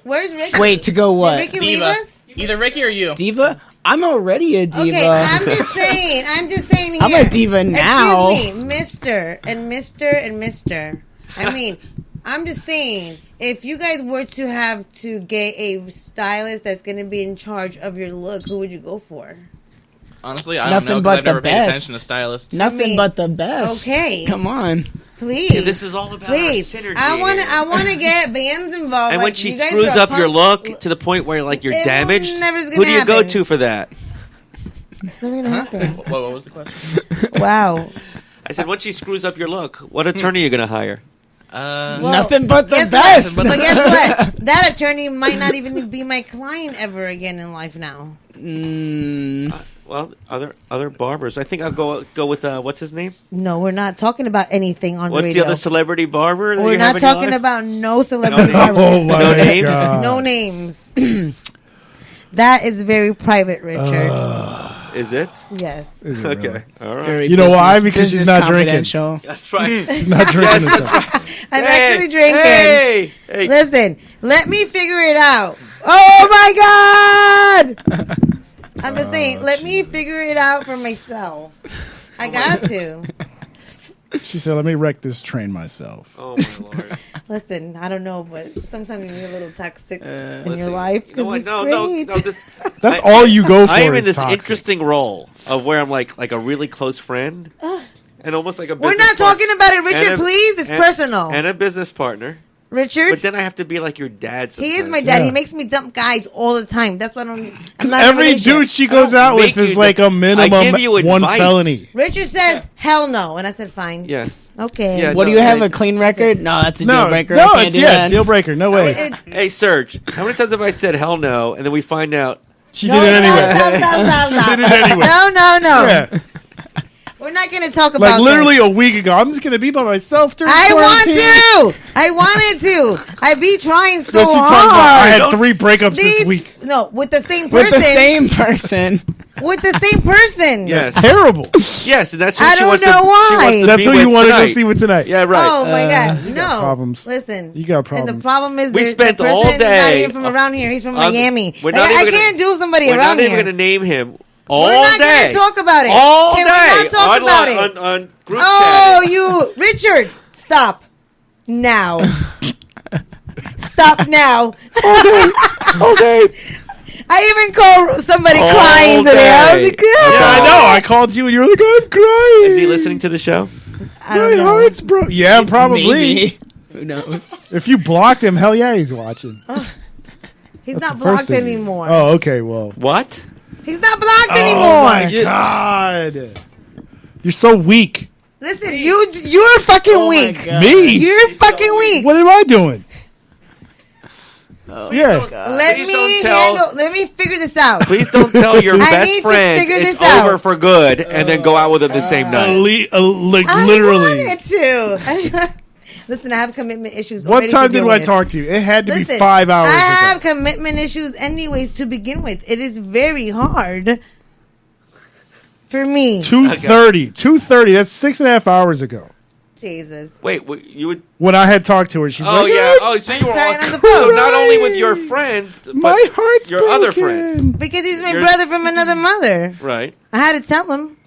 Where's Ricky? Wait, to go what? Did Ricky leave Diva. us? Either Ricky or you. Diva? I'm already a diva. Okay, I'm just saying here. I'm a diva now. Excuse me, Mr. and Mr. and Mr. I mean, I'm just saying, if you guys were to have to get a stylist that's going to be in charge of your look, who would you go for? Honestly, I Nothing don't know but because I've the never paid best. attention to stylists. Nothing I mean, but the best. okay. Come on. Please. Yeah, this is all about Please. our synergy. I want here. to get bands involved. And like, when she you guys screws are up your punk- look to the point where like you're It damaged, never's gonna who do you go happen. to for that? It's never going to happen. What was the question? Wow. I said, once she screws up your look, what attorney are you going to hire? Well, Nothing but the guess best. What? But guess what? That attorney might not even be my client ever again in life now. Well, other barbers. I think I'll go with what's his name? No, we're not talking about anything on What's the radio. the other celebrity barber? That We're you not have in your talking life? about no celebrity No names. Oh barbers. my No names? God. No names. That is very private, Richard. Is it? Yes. Is it Okay. really? All right. Very You know why? business- Because she's business not drinking. confidential. That's right. She's not drinking Yes, this that's time. right. I'm Hey, actually drinking. Hey, hey. Listen, let me figure it out. Oh my God! I'm just saying, let me figure it out for myself. I got to. She said, "Let me wreck this train myself." Oh my lord. Listen, I don't know, but sometimes you're a little toxic in Listen, your life. you know what? 'cause No, it's no, great. this. That's all you go for. I am in is this toxic. interesting role of where I'm like a really close friend, and almost like a. We're business not talking about it, Richard. and a- Please, it's and- personal. and a business partner. Richard, But then I have to be like your dad. he is sometimes. my dad. Yeah. He makes me dump guys all the time. That's why I'm not in a Every relationship. dude she goes out make with is you like the- a minimum I give you one advice. felony. Richard says, "Hell no," and I said, "Fine." Yeah. Okay. Yeah. What do No, you have, it's- a clean record? No, that's a No, deal breaker. I no, can't it's do yeah, that. deal breaker. No way. Hey, Serge, how many times have I said hell no, and then we find out? She No, did it anyway. Stop. She did it anyway. No. Yeah. We're not going to talk about Like literally this. a week ago, I'm just gonna be by myself during I quarantine. want to. I wanted to. I be trying so Then she talked about, I hard. had 3 breakups this week. No, with the same With person. the same person. With the same person. Yes, Terrible. yes, and that's who I she don't wants know to. She why. wants to That's be who you with want to go tonight. see with tonight. Yeah, right. Oh my God! you No got problems. Listen, You got And problems. the problem is We that spent the person all is not day even from around here. He's from on- Miami. we're Like, not even I gonna- can't do somebody We're around not even here. going to name him all We're not day. going to talk about it. All Can day. we not talk about it? On group Oh, chat. you, Richard, stop now. Stop now. Okay. I even called somebody All crying today. I was day. like, "Yeah." Yeah, I know. I called you and you were like, I'm crying. Is he listening to the show? I don't My know. heart's broke. Yeah, probably. Maybe. Who knows? If you blocked him, hell yeah, he's watching. He's That's not the first blocked thing. anymore. Oh, okay. Well. What? He's not blocked Oh anymore. my God. You're so weak. Listen, you're fucking Oh my weak. God. Me? You're fucking weak. What am I doing? Yeah. Let Please me don't tell- handle. Let me figure this out. Please don't tell your I best need to friend figure it's this out. over for good and then go out with him the same night. Like I literally. wanted to. Listen, I have commitment issues. What time did I talk to you? It had to be 5 hours I ago. have commitment issues anyways to begin with. It is very hard for me. 2:30. 2:30. That's 6.5 hours ago. Jesus. Wait, you would... When I had talked to her, she's like, yeah. Oh, so you were crying on the so phone. not only with your friends, but my heart's your broken. other friend. Because he's my brother from another mother. Right. I had to tell him.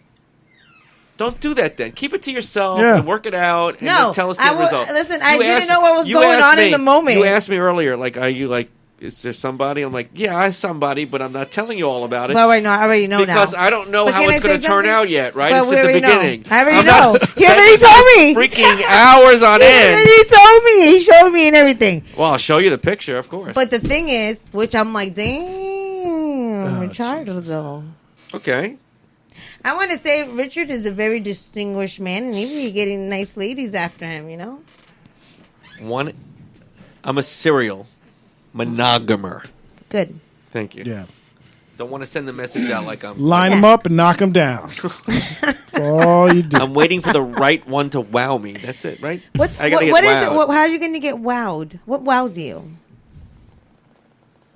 Don't do that then. Keep it to yourself Yeah. and work it out and No, then tell us I the will- result. listen, I didn't know what was going on in the moment. You asked me earlier, like, are you like, is there somebody? I'm like, yeah, I'm somebody, but I'm not telling you all about it. Well, right now, I already know because now. I don't know But how can it's I going say to turn something? out yet, right? But It's we at the already know. beginning. I already I'm know. not He already told me. Freaking hours on He end. already told me. He showed me and everything. Well, I'll show you the picture, of course. But the thing is, which I'm like, damn, Richard, though. Okay. I want to say Richard is a very distinguished man, and even you're getting nice ladies after him, you know? I'm a serial monogamer. Good. Thank you. Yeah. Don't want to send the message out like I'm... Line them up and knock them down. That's all you do. I'm waiting for the right one to wow me. That's it, right? What I is gotta it? get wowed. How are you going to get wowed? What wows you?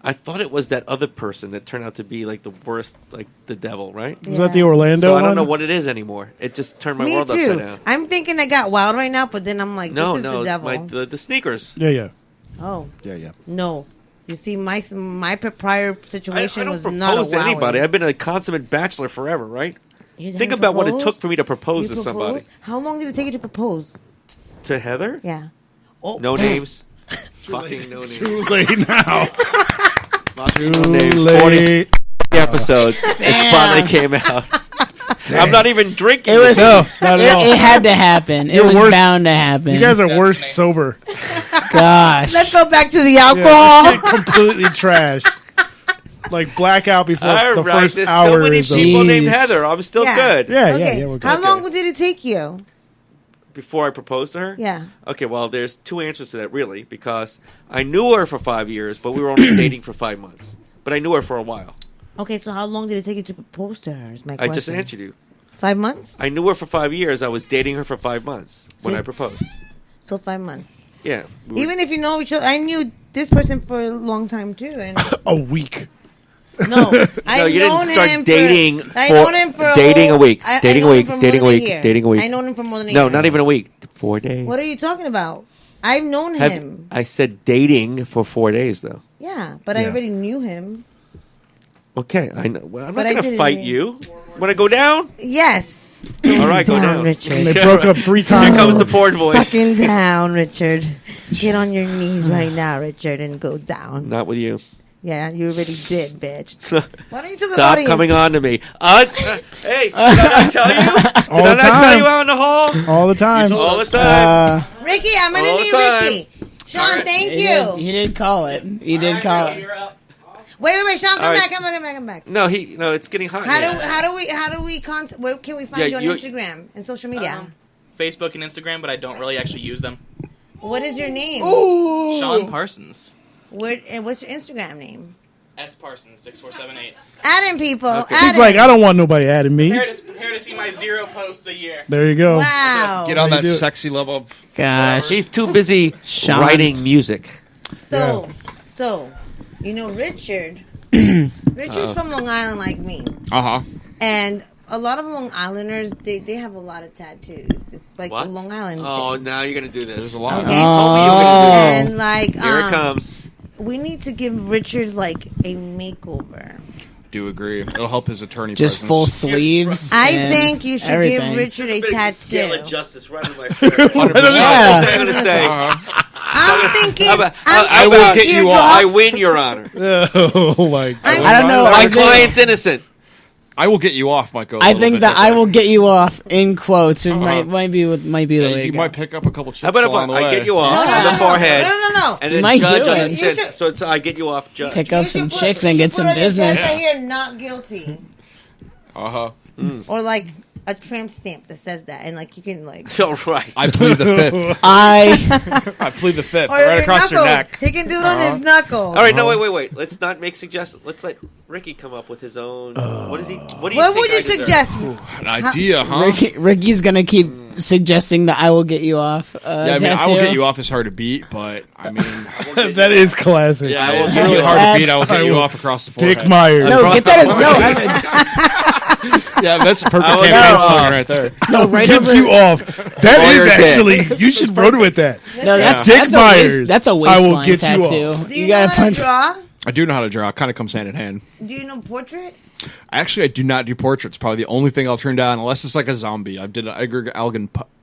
I thought it was that other person that turned out to be like the worst, like the devil, right? Was that the Orlando So I don't one? know what it is anymore. It just turned my Me world too. upside down. I'm thinking I got wowed right now, but then I'm like, No, this is no, the devil. the sneakers. Yeah. Oh. Yeah. No. You see, my prior situation I don't was not a propose to wowing. anybody. I've been a consummate bachelor forever, right? You Think didn't about what it propose? took for me to propose You to somebody. proposed? How long did it take you to propose? To Heather? Yeah. Oh. No names. Fucking no names. Too late now. Too late. 40 episodes. It finally came out. I'm not even drinking. It was No, not at all. It had to happen. It You're was worse. bound to happen. You guys are worse sober. Gosh. Let's go back to the alcohol. Yeah, just get completely trashed. Like blackout before All the right, first there's hour so many is over. people named Jeez. Heather. I'm still Yeah. good. Yeah, Okay. we're good. How long did it take you? Before I proposed to her? Yeah. Okay, well, there's two answers to that, really, because I knew her for 5 years, but we were only dating for 5 months. But I knew her for a while. Okay, so how long did it take you to propose to her? Is my I question. just answered you. 5 months? I knew her for 5 years. I was dating her for 5 months when So- I proposed. So 5 months. Yeah. we were- Even if you know each other, I knew this person for a long time too, and A week. no, No, I've you known didn't start him dating For, I for- known him for dating whole, a week, I dating a known him week, for more dating a than week, year. dating a week. I known him for more than a No, year. not even a week. 4 days. What are you talking about? I've known him. I said dating for 4 days, though. Yeah, but I Yeah. already knew him. Okay, I know. Well, I'm But not I going to didn't fight mean- you. Want to go down? Yes. All right, go down. Richard. And they broke up 3 times. Here comes the porn voice. Fucking down, Richard. Get on your knees right now, Richard, and go down. Not with you. Yeah, you already did, bitch. Why don't you tell the Stop audience? coming on to me. Hey, did I not tell you? Did All I the not tell time. you out in the hall? All the time. All the time. Ricky, I'm gonna All the need time. Ricky. Sean, thank He you. did call it. He did call it. Wait, Sean, come All right. back, come back. No, it's getting hot. How now. do we contact? Where can we find Yeah, you on you- Instagram and social media? Facebook and Instagram, but I don't really actually use them. What is your name? Sean Parsons. And what's your Instagram name? S Parsons 6478. Add in, people. Okay. Add He's like, I don't want nobody adding me. Prepare to see my 0 posts a year. There you go. Wow. Get on How you that do it. sexy level of Gosh. He's too busy Sean. writing music. So, you know, Richard. Richard's from Long Island, like me, Uh-huh. and a lot of Long Islanders they have a lot of tattoos. It's like What? the Long Island. Oh, thing. now you're going to do this. There's a lot. Okay. You told me you were going to do this. And like, Here it comes. we need to give Richard like a makeover. Do agree. It'll help his attorney Just presence. full sleeves. I and think you should everything. give Richard a Scale of tattoo. justice right in my face. 100%. Yeah. I'm going to say. Uh-huh. I'm thinking. I will get you off. I win, Your Honor. Oh my God. I don't know. My I think, client's innocent. I will get you off, Michael. I think that I will get you off in quotes. It might be the way. You it might goes. pick up a couple chips How about along the if way. I get you off No, on the forehead? No. And You then might judge do on it. the You chin. should- So it's I get you off, judge. Pick up You some should chicks you and should get put some on your chest business. right here, not guilty, Uh-huh. or like a tramp stamp that says that, and like you can like. Oh, right. I plead the fifth. I plead the fifth. Or Right your across your knuckles. neck. He can do it on his knuckle. All right, no, wait. Let's not make suggestions. Let's let Ricky come up with his own. What is he? What do you? What think would you I deserve? suggest? An idea, huh? Ricky's gonna keep suggesting that I will get you off. Yeah, I mean, I will get you off is hard to beat, but I mean, That is classic. yeah, it's really hard to beat. I will get you off across the forehead. Dick Myers. No, get that as Yeah, that's a perfect I will campaign get you slogan off. right there. no right Gets over. you off. That Lawyer is dick. actually. You should run with that. No, that's Dick that's Myers. That's a I will waistline get you tattoo. off. Do you, know gotta how to punch. draw? I do know how to draw. It kind of comes hand in hand. Do you know portrait? Actually, I do not do portraits. Probably the only thing I'll turn down, unless it's like a zombie. I did an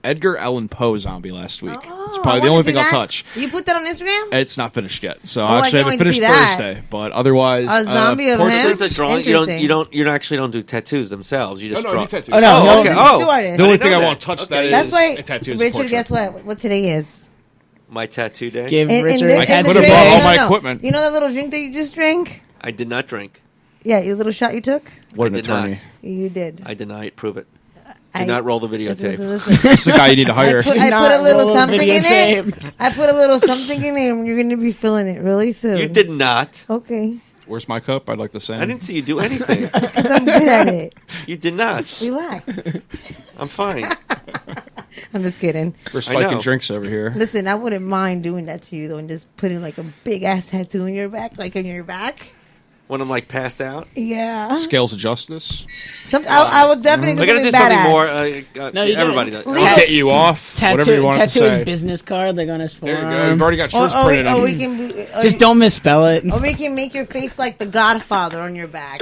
Edgar Allan Poe zombie last week. It's I probably the wanna only see thing I'll that. touch. You put that on Instagram? It's not finished yet, so I I actually can't haven't wait to finished see that. Thursday. But otherwise, A zombie of portraits- him? There's a drawing. Interesting. You don't actually don't do tattoos themselves. You just no, draw. I do tattoos. Oh no, Oh, no. okay. He's a Oh, tattoo artist. The only didn't thing know I that. won't touch Okay. that is That's why, a tattoo. Is a Richard, portrait. guess what today is? My tattoo day. Give In Richard this- a I can in put the tattoo. above drink- all my equipment. You know that little drink that you just drank? I did not drink. Yeah, your little shot you took? What an I did not. attorney! You did. I deny it. Prove it. Do not roll the videotape. Listen. It's the guy you need to hire. I put a little something in it. I put a little something in it, and you're going to be feeling it really soon. You did not. Okay. Where's my cup? I'd like the same. I didn't see you do anything. Because I'm good at it. You did not. Relax. I'm fine. I'm just kidding. We're I spiking know. drinks over here. Listen, I wouldn't mind doing that to you, though, and just putting like a big ass tattoo on your back, like on your back. When I'm like passed out. Yeah. Scales of justice. I would definitely I do gotta do something something badass. more. No, you gotta- Everybody does. Leave I'll it. get you off. Whatever you want to Tattoo his say. business card, like on his There you forearm. go. You've already got shirts Or printed on. we can Just don't misspell it. Or we can make your face like the Godfather on your back.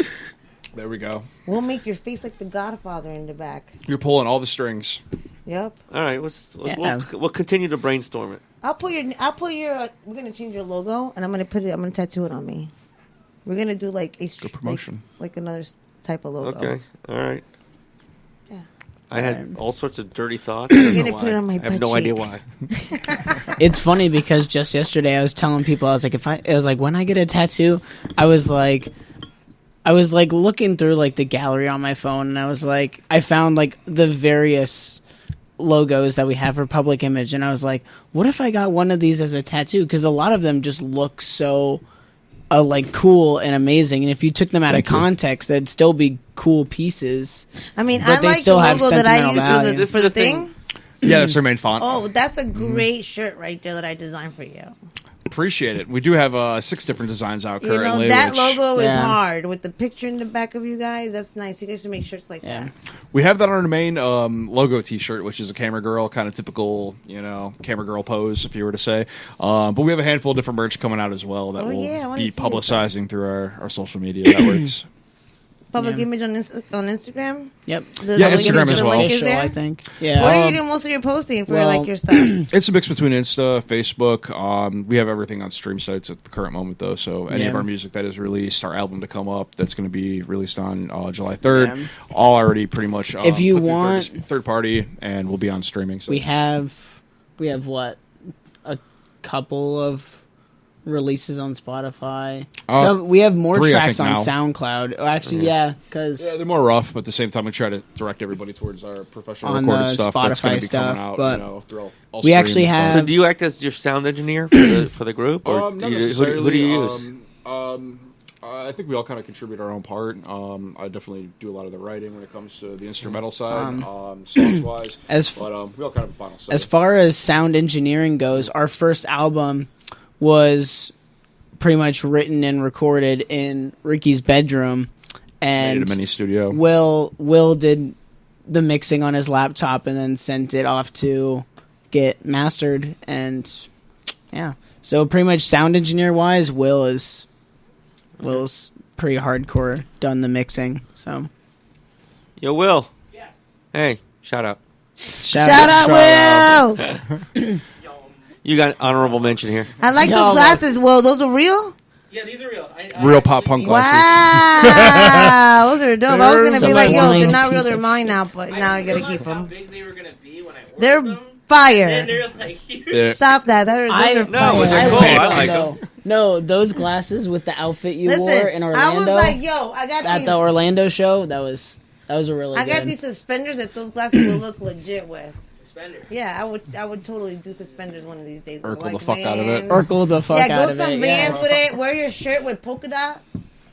There we go. We'll make your face like the Godfather in the back. You're pulling all the strings. Yep. All right, Yeah. we'll continue to brainstorm it. I'll put your. We're gonna change your logo, and I'm gonna tattoo it on me. We're gonna do like a Good promotion. like another type of logo. Okay, all right. Yeah. I had all sorts of dirty thoughts. I don't You're know gonna put it why. on my I have butt no idea cheek. why. It's funny because just yesterday I was telling people, I was like, when I get a tattoo, I was like looking through like the gallery on my phone, and I found like the various logos that we have for Public Image, and I was like, what if I got one of these as a tattoo? Because a lot of them just look so like cool and amazing, and if you took them out of context, they'd still be cool pieces. I mean, But I they like still the have logo that I sentimental use value. This for is the the thing. thing. Yeah, that's our main font. Oh, that's a great shirt right there that I designed for you. Appreciate it. We do have 6 different designs out You know, currently. that which- logo is Yeah. hard with the picture in the back of you guys. That's nice. You guys should make shirts like Yeah. that. We have that on our main logo T-shirt, which is a camera girl, kind of typical, camera girl pose, if you were to say. But we have a handful of different merch coming out as well that Oh, we'll yeah, I wanna be see this publicizing through our social media networks. Public Yeah. image on Instagram. Yep. Yeah, Instagram as the well. link is Official, there? I think. Yeah. What are you doing most of your posting for, well- like your stuff? It's a mix between Insta, Facebook. We have everything on stream sites at the current moment, though. So any of Yeah. our music that is released, our album to come up, that's going to be released on July 3rd. Yeah. All already pretty much. If you put through want- third party, and we'll be on streaming. So we have what, a couple of releases on Spotify. We have more 3, I tracks think, on now. SoundCloud. Oh, actually, yeah, because Yeah, they're more rough, but at the same time, we try to direct everybody towards our professional On recorded the stuff that's going Spotify to be coming stuff, out. but through all we actually stream. have- So do you act as your sound engineer for the group, or Not do you, necessarily. who do you use? I think we all kind of contribute our own part. I definitely do a lot of the writing when it comes to the instrumental side, songs wise. But we all kind of have a final say. as far as sound engineering goes, our first album was pretty much written and recorded in Ricky's bedroom, Made and it a mini studio. Will did the mixing on his laptop and then sent it off to get mastered. And yeah, so pretty much sound engineer wise, Will's pretty hardcore done the mixing. So Yo, Will. Yes. Hey, shout out. shout Shout out, Will! You got an honorable mention here. I like Yo, those glasses, Will. Those are real? Yeah, these are real. Real pop punk glasses. Wow, those are dope. I was gonna be There's like, a yo, they're flying not real, piece they're of mine now. But now I gotta keep How them. big they were gonna be when I ordered They're them. fire. And they're like huge. Yeah. Stop that. Those are No, fire. but they're cool. I like them. No, those glasses with the outfit you wore in Listen, Orlando I was like, yo, I got at these. the Orlando show. That was That was a really. I got good. these suspenders that those glasses will look legit with. Suspenders. Yeah, I would totally do suspenders one of these days. Urkel like the fuck out of it. Vans. Urkel the fuck Yeah, out go of some it. Vans Yeah. with it. Wear your shirt with polka dots.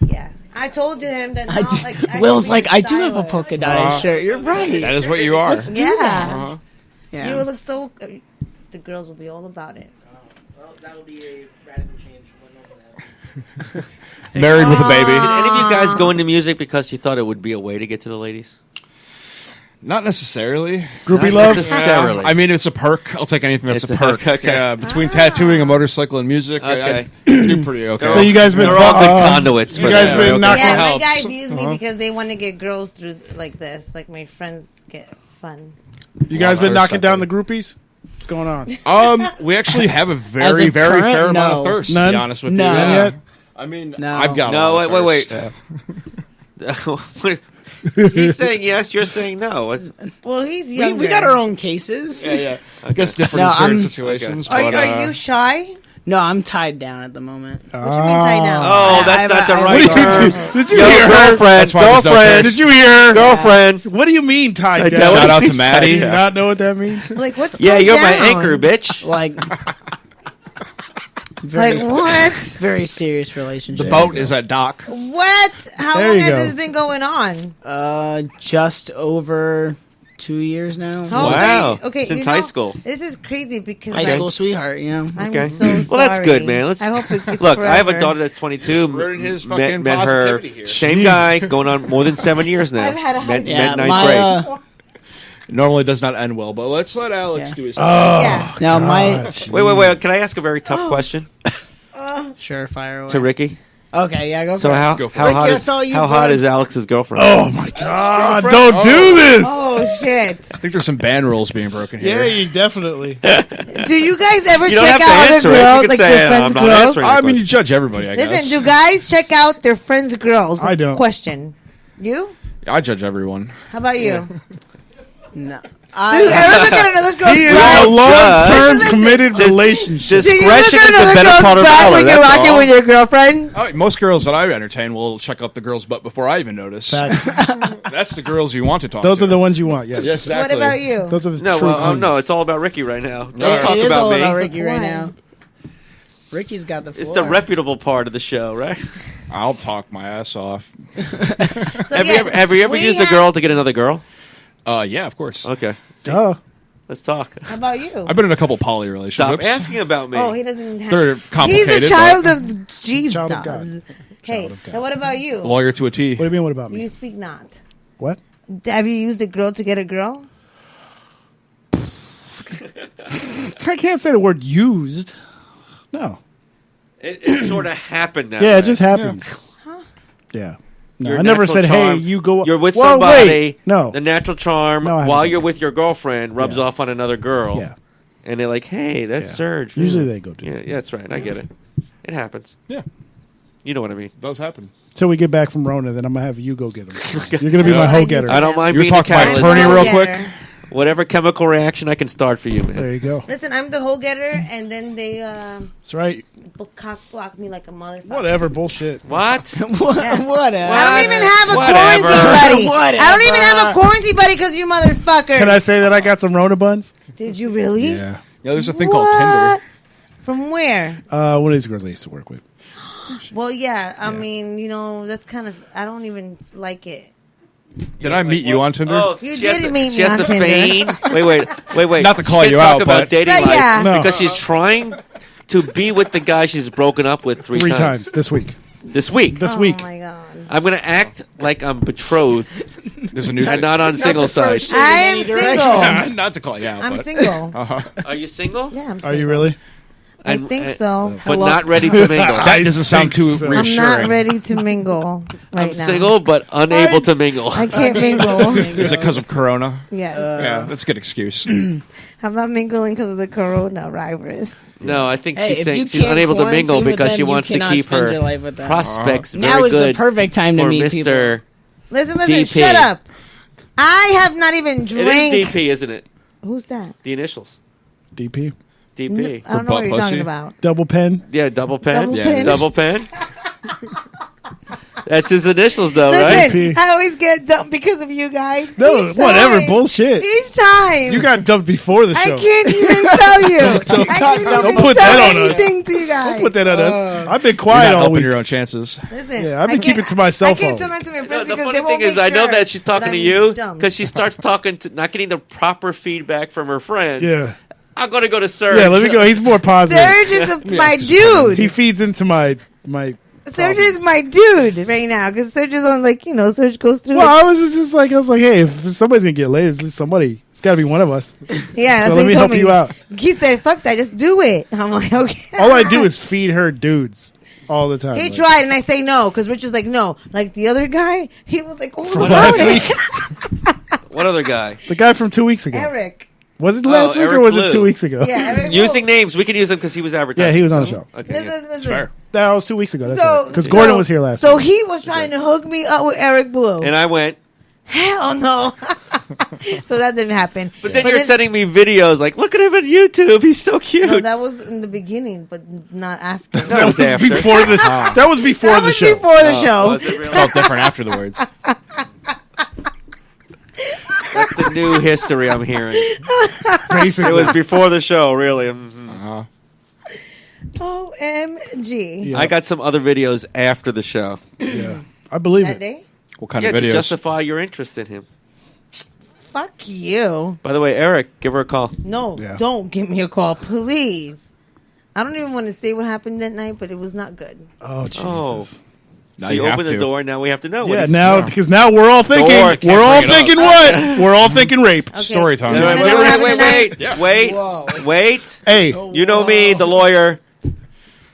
Yeah, I told him that. Will's like, I do have a polka dotted shirt. You're right. That is what you are. Let's do that. Yeah. You would look so. The girls will be all about it. Well, that'll be a radical change when that happens. Married with a baby. Did any of you guys go into music because you thought it would be a way to get to the ladies? Not necessarily. Groupie Not love? necessarily. I mean, it's a perk. I'll take anything that's It's a a perk. perk, okay. Yeah, between tattooing, a motorcycle, and music, Okay. I do pretty okay. So you guys been They're all good conduits you for guys that. been Okay. knocking Yeah, my helps. guys use me because they want to get girls through like this. Like my friends get fun. You guys been Wow. knocking down the groupies? What's going on? We actually have a As very, of very current, fair amount no. of thirst, to None? be honest with No. you. None Yeah. yet? I mean, No. I've got a No, lot of wait. thirst. He's saying yes, you're saying no. Well, he's We, younger. we got our own cases. Yeah. I guess different No, in certain I'm- situations. Are, but, are you shy? No, I'm tied down at the moment. What you mean tied down? Oh, I- that's I- not the I- right What term. did you do? Did you Yo, hear her? girlfriend, That's why there's no girlfriend. text. Did you hear her? Girlfriend. What do you mean tied Yeah, down? what Shout do out you to mean Maddie. Do you tied down? not know what that means? Like what's Yeah, going you're down? my anchor, bitch. Like, very, Like what? very serious relationship. The boat is at dock. What? How There long you has go. this been going on? Just over 2 years now. Oh, Wow. Okay, Since you high know, school. This is crazy because High like, school sweetheart, you know. I'm Okay. so sorry. Well, that's good, man. Let's I hope it gets look. I have a forever. daughter that's 22. ruining his met fucking met her positivity here. same Jeez. guy going on more than 7 years now. I've had a met, husband. met ninth my grade. Normally does not end well, but let's let Alex Yeah. do his thing. Yeah. Now my Wait. Can I ask a very tough question sure fire away. to Ricky? Okay, yeah, go So for it. how Go for how it. hot Ricky, is that's all you, how hot bud. is Alex's girlfriend? Oh my God! Don't do this. Oh shit! I think there's some band rules being broken here. Yeah, you definitely. Do you guys ever You don't check have to out answer other it. You girls, can like say, your I'm friends' not girls? answering. I mean, you judge everybody, I guess. Listen, do guys check out their friends' girls? I don't. Question. You? I judge everyone. How about you? No. Do you ever look at another girl's He is back? in a long-term Listen, committed relationship. Do you look Discretion at is the another better girl's part of back valor. when you're That's rocking all. with your girlfriend? Most girls that I entertain will check up the girl's butt before I even notice. Facts. That's the girls you want to talk Those to. are the ones you want. Yes. Yeah, exactly. What about you? Those are the No, true well, queens. no, it's all about Ricky right now. Don't It talk is about all me. about Ricky right Why? now. Ricky's got the floor. It's the reputable part of the show, right? I'll talk my ass off. So, Have you ever we used a have- girl to get another girl? Yeah, of course. Okay, Duh. let's talk. How about you? I've been in a couple poly Stop relationships. asking about me. Oh, he doesn't have. They're complicated. He's a child of Jesus. Child of God. Hey, Child of God. and what about you? Lawyer to a T. What do you mean? What about You me? speak not. What? Have you used a girl to get a girl? I can't say the word used. No. It sort of happened that Yeah, way. it just happens. Yeah. No, Your I never natural said, "Hey, charm. you go." You're with Whoa, somebody. wait. No. The natural charm No, I haven't while done you're that. with your girlfriend rubs Yeah. off on another girl. Yeah. And they're like, "Hey, that's Yeah. Serge." Usually they go do Yeah, that. yeah, that's right. I get it. It happens. Yeah, You know what I mean. those happen. Till we get back from Rona, then I'm gonna have you go get them. You're gonna be my hoe getter. I don't mind You being talk a to my catalyst. attorney real Hoe quick. getter. Whatever chemical reaction I can start for you, man. There you go. Listen, I'm the hoe getter, and then they That's right. cock block me like a motherfucker. Whatever. Bullshit. What? Whatever. I don't even have a Whatever. quarantine buddy. Whatever. I don't even have a quarantine buddy because you motherfucker. Can I say that I got some Rona buns? Did you really? Yeah. Yeah, there's a thing called Tinder. From where? One of these girls I used to work with. Well, yeah. I mean, you know, that's kind of. I don't even like it. Did I meet you on Tinder? Oh, You she has didn't to- meet me She has on to Tinder. feign. Wait. Not to call She you can't talk out, about but- dating But life yeah. No. because she's trying to be with the guy she's broken up with three times this week. This week. This week. Oh my god. I'm gonna act like I'm betrothed There's a new. and not on single side. I am single. Not to call you out, I'm but single. Are you single? Yeah, I'm single. Are you really? I think so. But Hello? not ready to mingle. that doesn't sound too so. I'm not I'm reassuring. not ready to mingle right I'm now. single but unable to mingle. I can't mingle. Is it because of Corona? Yes. Yeah, that's a good excuse. I'm not mingling because of the coronavirus. No, I think Hey, she's if saying you she's can't unable to mingle quarantine with because them, she you wants to cannot keep spend her your life with them. prospects very Now is the good perfect time to for meet people. Mr. Listen, DP. shut up. I have not even It drank. is DP, isn't it? Who's that? The initials. DP. DP. I don't know what butt you're talking pussy? about. Double pen. Yeah, double pen. Double pen. Double pen. That's his initials, though, Listen, right? I always get dumped because of you guys. No, Each whatever, time. bullshit. Each time. You got dumped before the show. I can't even tell you. I can't don't even put tell that on us. anything to you guys. Don't put that on us. I've been You're quiet not all helping week. your own chances. Listen, Yeah, I've been I can't- keeping to myself I can't all tell that to my No, friends the because funny they won't thing is, make I know sure that she's talking to I'm you dumb. because she starts talking to not getting the proper feedback from her friends. Yeah. I'm going to go to Serge. Yeah, let me go. He's more positive. Serge is my dude. He feeds into my Serge is my dude right now because Serge is on Serge goes through. Well, I was like, hey, if somebody's gonna get laid, it's somebody. It's got to be one of us. Yeah, So that's let what me he told help me. you out. He said, "Fuck that, just do it." I'm like, okay. All I do is feed her dudes all the time. He Like, tried, and I say no because Rich is like, no. Like the other guy, he was like, oh, From no, last no. week. What other guy? The guy from 2 weeks ago. Eric. Was it last week or Eric was Blue. it 2 weeks ago? Yeah, Eric. Using names. We can use him because he was advertising. Yeah, he was on the show. Okay. Listen. That was 2 weeks ago. That's So because Gordon was here last So week. he was trying to hook me up with Eric Blue. And I went, Hell no. So that didn't happen. but then you're sending me videos like, look at him on YouTube. He's so cute. No, that was in the beginning, but not after. That was after. before the. That was before That the was show. before the show. Was it really? Felt different afterwards. That's the new history I'm hearing. Basically, It was before the show, really. Mhm. Uh-huh. OMG. Yeah. I got some other videos after the show. Yeah, I believe That it. day? What kind Yeah, of to videos? justify your interest in him. Fuck you. By the way, Eric, give her a call. No, Yeah. don't give me a call, please. I don't even want to say what happened that night, but it was not good. Oh Jesus. Oh. Now So you you have open the to. door, now we have to know. what Yeah, he's- now because now we're all thinking Door, can't we're all bring it thinking what? We're all thinking rape. Okay. Story time. You Wait, wanna wait, know what wait, happened wait, tonight? Yeah. wait, Whoa. wait. Hey, You know me, the lawyer.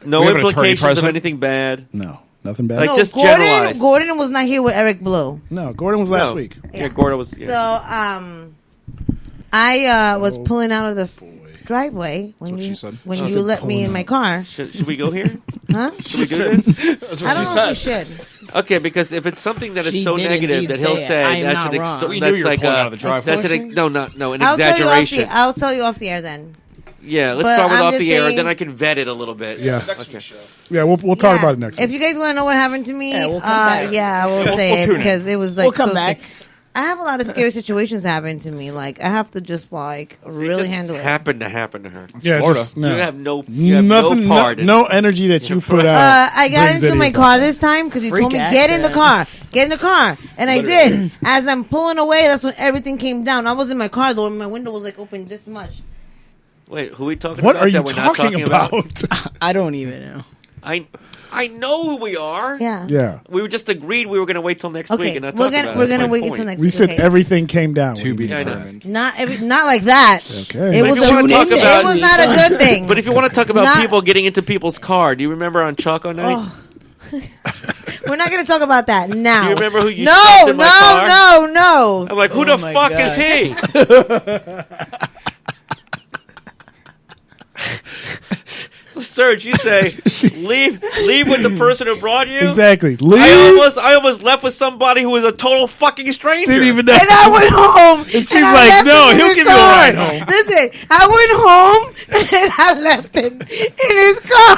No We have an attorney implications of present. anything bad. no, nothing bad. Like, No, just generalize. Gordon was not here with Eric Blue. No, Gordon was last No. week. Yeah, Gordon was. Yeah. So, I was pulling out of the driveway when what you she said. when She you said let me pulling in my out. car, Should we go here? huh? Should we do this? That's I what don't she know if we said. should. Okay, because if it's something that is She so did negative indeed that he'll say it. say I am that's not an wrong. We knew that's you were like pulling out of the driveway. that's an no an I'll tell you off exaggeration. I'll tell you off the air then. Yeah, let's But start with I'm off just the air, saying- then I can vet it a little bit. Yeah. Okay. Yeah, we'll talk Yeah. about it next If week. you guys want to know what happened to me, Yeah, we'll come back. yeah, I will We'll say it tune in. because it was like We'll come so back. scary. I have a lot of scary situations happen to me. Like I have to just like It really just handle it. happened to happen to her. Yeah, Florida. just, no. You have no Nothing, part in no energy that you put out. I got brings into my anything. car this time because you Freak told me get in the car, and I did. As I'm pulling away, that's when everything came down. I was in my car though, and my window was like open this much. Wait, who are we talking What about are you that we're not talking about? I don't even know. I know who we are. Yeah. Yeah, We were just agreed we were going to wait till next week Okay, and not we're talk gonna about it. we're That's gonna my wait point. until next we week. said okay? everything came down. To be What do you mean? determined. Not like that. Okay. It But was if you wanna talk about- it was not a good thing. But if you want to talk about Not- people getting into people's car, do you remember on Choco Night? Oh. We're not going to talk about that now. Do you remember who you No, stopped in my car? no. I'm like, who Oh the my fuck God. is he? So, Serge, you say leave with the person who brought you. Exactly. Leave. I almost left with somebody who was a total fucking stranger. Didn't even know. And I went home. And she's I like, left no, him in he'll his give you a car. ride home. Listen, I went home and I left him in his car.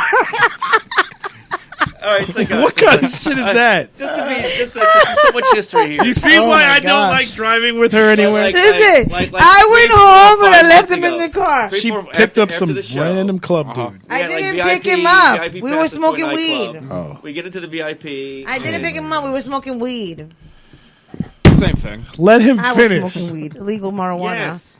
All right, so guys, What kind of shit is that? Just to so much history here. You see Oh why my I don't gosh. like driving with her anywhere? Like- Listen, like I went 3, 4, home and I 5 left months him in ago. the car. Three, She four- picked after- up after some the show. random club Uh-huh. dude. I We had, didn't VIP, pick him up. VIP We were passes to a smoking nightclub. weed. Oh. We get into the VIP. I didn't pick him up. We were smoking weed. Same thing. Let him I was finish. smoking weed. Illegal marijuana. Yes.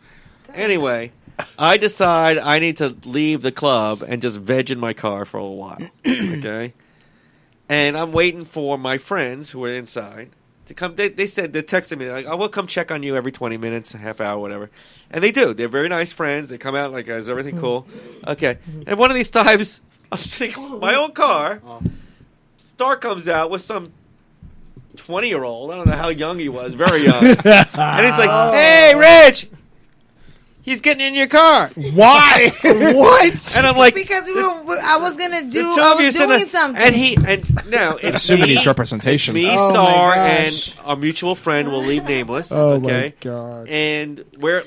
Anyway, I decide I need to leave the club and just veg in my car for a while. Okay? And I'm waiting for my friends who are inside to come. They said, they texted me, like, I will come check on you every 20 minutes, a half hour, whatever. And they do. They're very nice friends. They come out like, is everything cool? Okay. And one of these times, I'm sitting in my own car. Star comes out with some 20-year-old. I don't know how young he was. Very young. And he's like, hey, Rich. He's getting in your car. Why? What? And I'm like, Because I was gonna the do. two I of you was sitting doing there- something. And now it's Assuming me, he's representation. me, Oh my Star, gosh. and our mutual friend will leave nameless. Oh okay, my god. and we're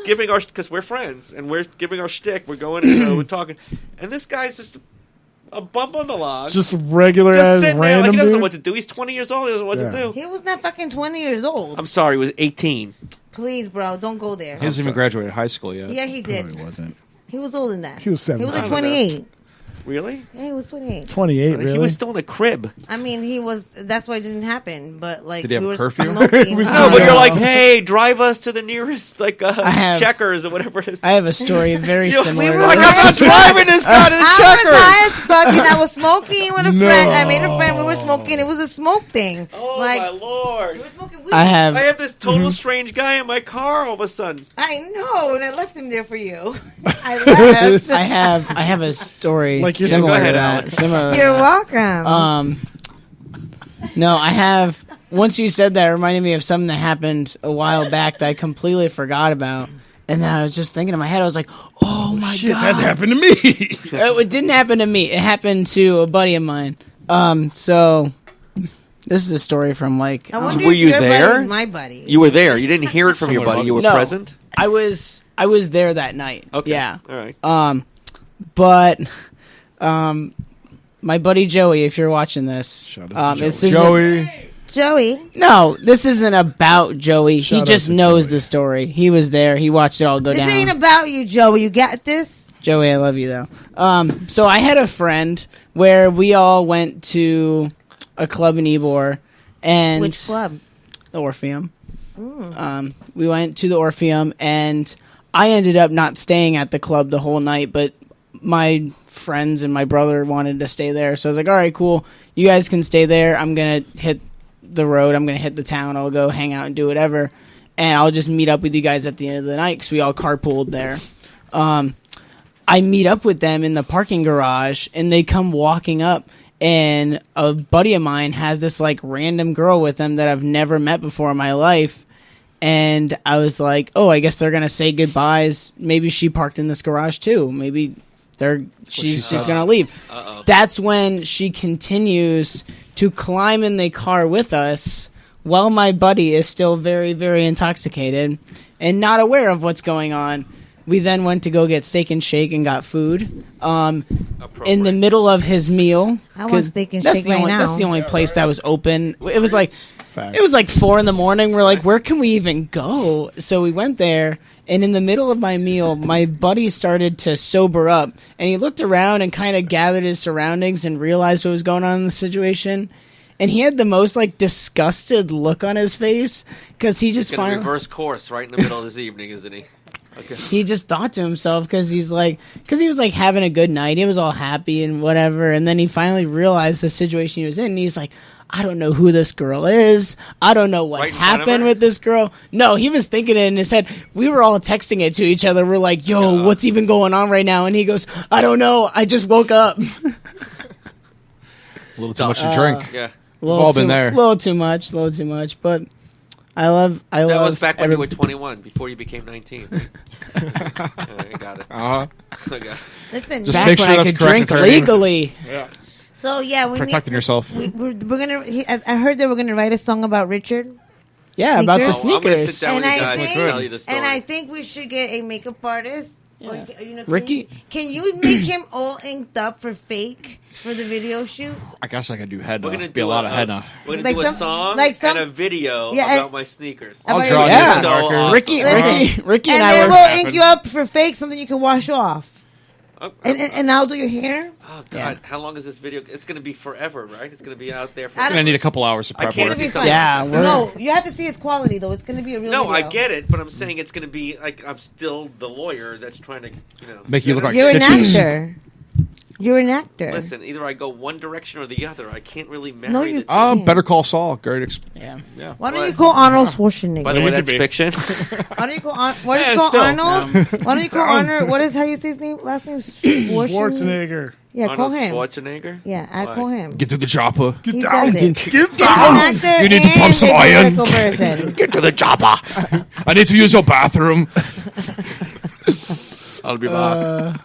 giving our, because we're friends and we're giving our shtick. We're going, we're talking, and this guy's just A bump on the log. Just regular Just ass sitting there random like he doesn't know dude. what to do. He's 20 years old. He doesn't know what to do. He was not fucking 20 years old. I'm sorry. He was 18. Please, bro, don't go there. He hasn't even graduated high school yet. Yeah, he did. No, he wasn't. He was older than that. He was 17. He was like 28. Really? Yeah, he was 28. 28, really? He was still in a crib. I mean, he was. That's why it didn't happen. But like, Did he have we a were curfew? smoking. No, but you're like, hey, drive us to the nearest Checkers or whatever it is. I have a story very similar. we to were like, I'm not driving this guy to I Checkers. was high as fuck, and I was smoking with a No. friend. I made a friend. We were smoking. It was a smoke thing. Oh like, my lord! we were smoking weed. I have. I have this total strange guy in my car all of a sudden. I know, and I left him there for you. I left. I have a story Like you're- similar Go ahead, to that. Alex. Similar to You're that. welcome. No, I have. Once you said that, it reminded me of something that happened a while back that I completely forgot about. And then I was just thinking in my head, I was like, oh my Shit, God. that happened to me. It didn't happen to me. It happened to a buddy of mine. So this is a story from like I wonder Were if you your there? buddy's my buddy. You were there. You didn't hear it from your Somewhat buddy. You were No. present. I was there that night. Okay. Yeah. All right. But my buddy Joey, if you're watching this, Shout out to this isn't- Joey. Joey. No, this isn't about Joey. Shout He out just to knows Joey. the story. He was there. He watched it all go This down. ain't about you, Joey. You got this. Joey, I love you though. So I had a friend where we all went to a club in Ybor, and Which club? the Orpheum. We went to the Orpheum, and I ended up not staying at the club the whole night, but my friends and my brother wanted to stay there. So I was like, all right, cool. You guys can stay there. I'm going to hit the road. I'm going to hit the town. I'll go hang out and do whatever. And I'll just meet up with you guys at the end of the night because we all carpooled there. I meet up with them in the parking garage, and they come walking up. And a buddy of mine has this like random girl with him that I've never met before in my life. And I was like, oh, I guess they're going to say goodbyes. Maybe she parked in this garage too. Maybe she's just going to leave. Uh-oh. That's when she continues to climb in the car with us while my buddy is still very, very intoxicated and not aware of what's going on. We then went to go get Steak and Shake and got food. In the middle of his meal, I want Steak and that's Shake the right only, now. That's the only place that was open. It was like Facts. it was like 4 a.m. We're like, where can we even go? So we went there, and in the middle of my meal, my buddy started to sober up, and he looked around and kind of gathered his surroundings and realized what was going on in the situation. And he had the most like disgusted look on his face because he just He's going to finally reverse course right in the middle of this evening, isn't he? Okay. he just thought to himself because he was like having a good night. He was all happy and whatever. And then he finally realized the situation he was in. And he's like, I don't know who this girl is. I don't know what Right in front of happened her? with this girl. No, he was thinking it in his head. We were all texting it to each other. We're like, yo, what's even going on right now? And he goes, I don't know. I just woke up. A little too much to drink. Yeah. We've all been there. A little too much. But I love That was back when every- you were 21, before you became 19. I got it. Uh-huh. I got it. Listen, Just back make when sure I that's could correct, drink attorney. legally. so yeah, we Protecting yourself. we're gonna. I heard that we're gonna write a song about Richard, Yeah, about the Sneakers? Oh, I'm going to sneakers. sit down And with you I guys and think- tell you the story. and I think we should get a makeup artist. Or, Yeah. can Ricky? can you make him all inked up for fake for the video shoot? I guess I could do henna. we're going to Be a lot of henna. We're going Like to do a some- song like some- and a video Yeah, about and- my sneakers. I'll draw you some so markers. awesome. Ricky and and I then were. we'll ink you up for fake, something you can wash off. Oh, And I'll do your hair. oh, God. How long is this video? It's going to be forever, right? It's going to be out there I forever. don't- I need a couple hours to I prep can't work. do It's something. Yeah, we're- No, you have to see his quality though. It's gonna be a real. No, video. I get it, but I'm saying it's going to be like I'm still the lawyer that's trying to, Make you look like You're an Stitches. actor. You're an actor. Listen, either I go one direction or the other. I can't really marry No, you the two. can't. Better Call Saul. Great. Yeah. Why don't you call Arnold Schwarzenegger? By the way, you could that's be. fiction. Why don't you call what is Yeah, it called still. Arnold? Why don't you call Arnold? What is how you say his name? Last name Schwarzenegger. Yeah, call Arnold him. Schwarzenegger? Yeah, I Why? call him. Get to the chopper. He does it. Get He's down. an actor You need to pump and some a iron. political person. Get to the chopper. I need to use your bathroom. I'll be back.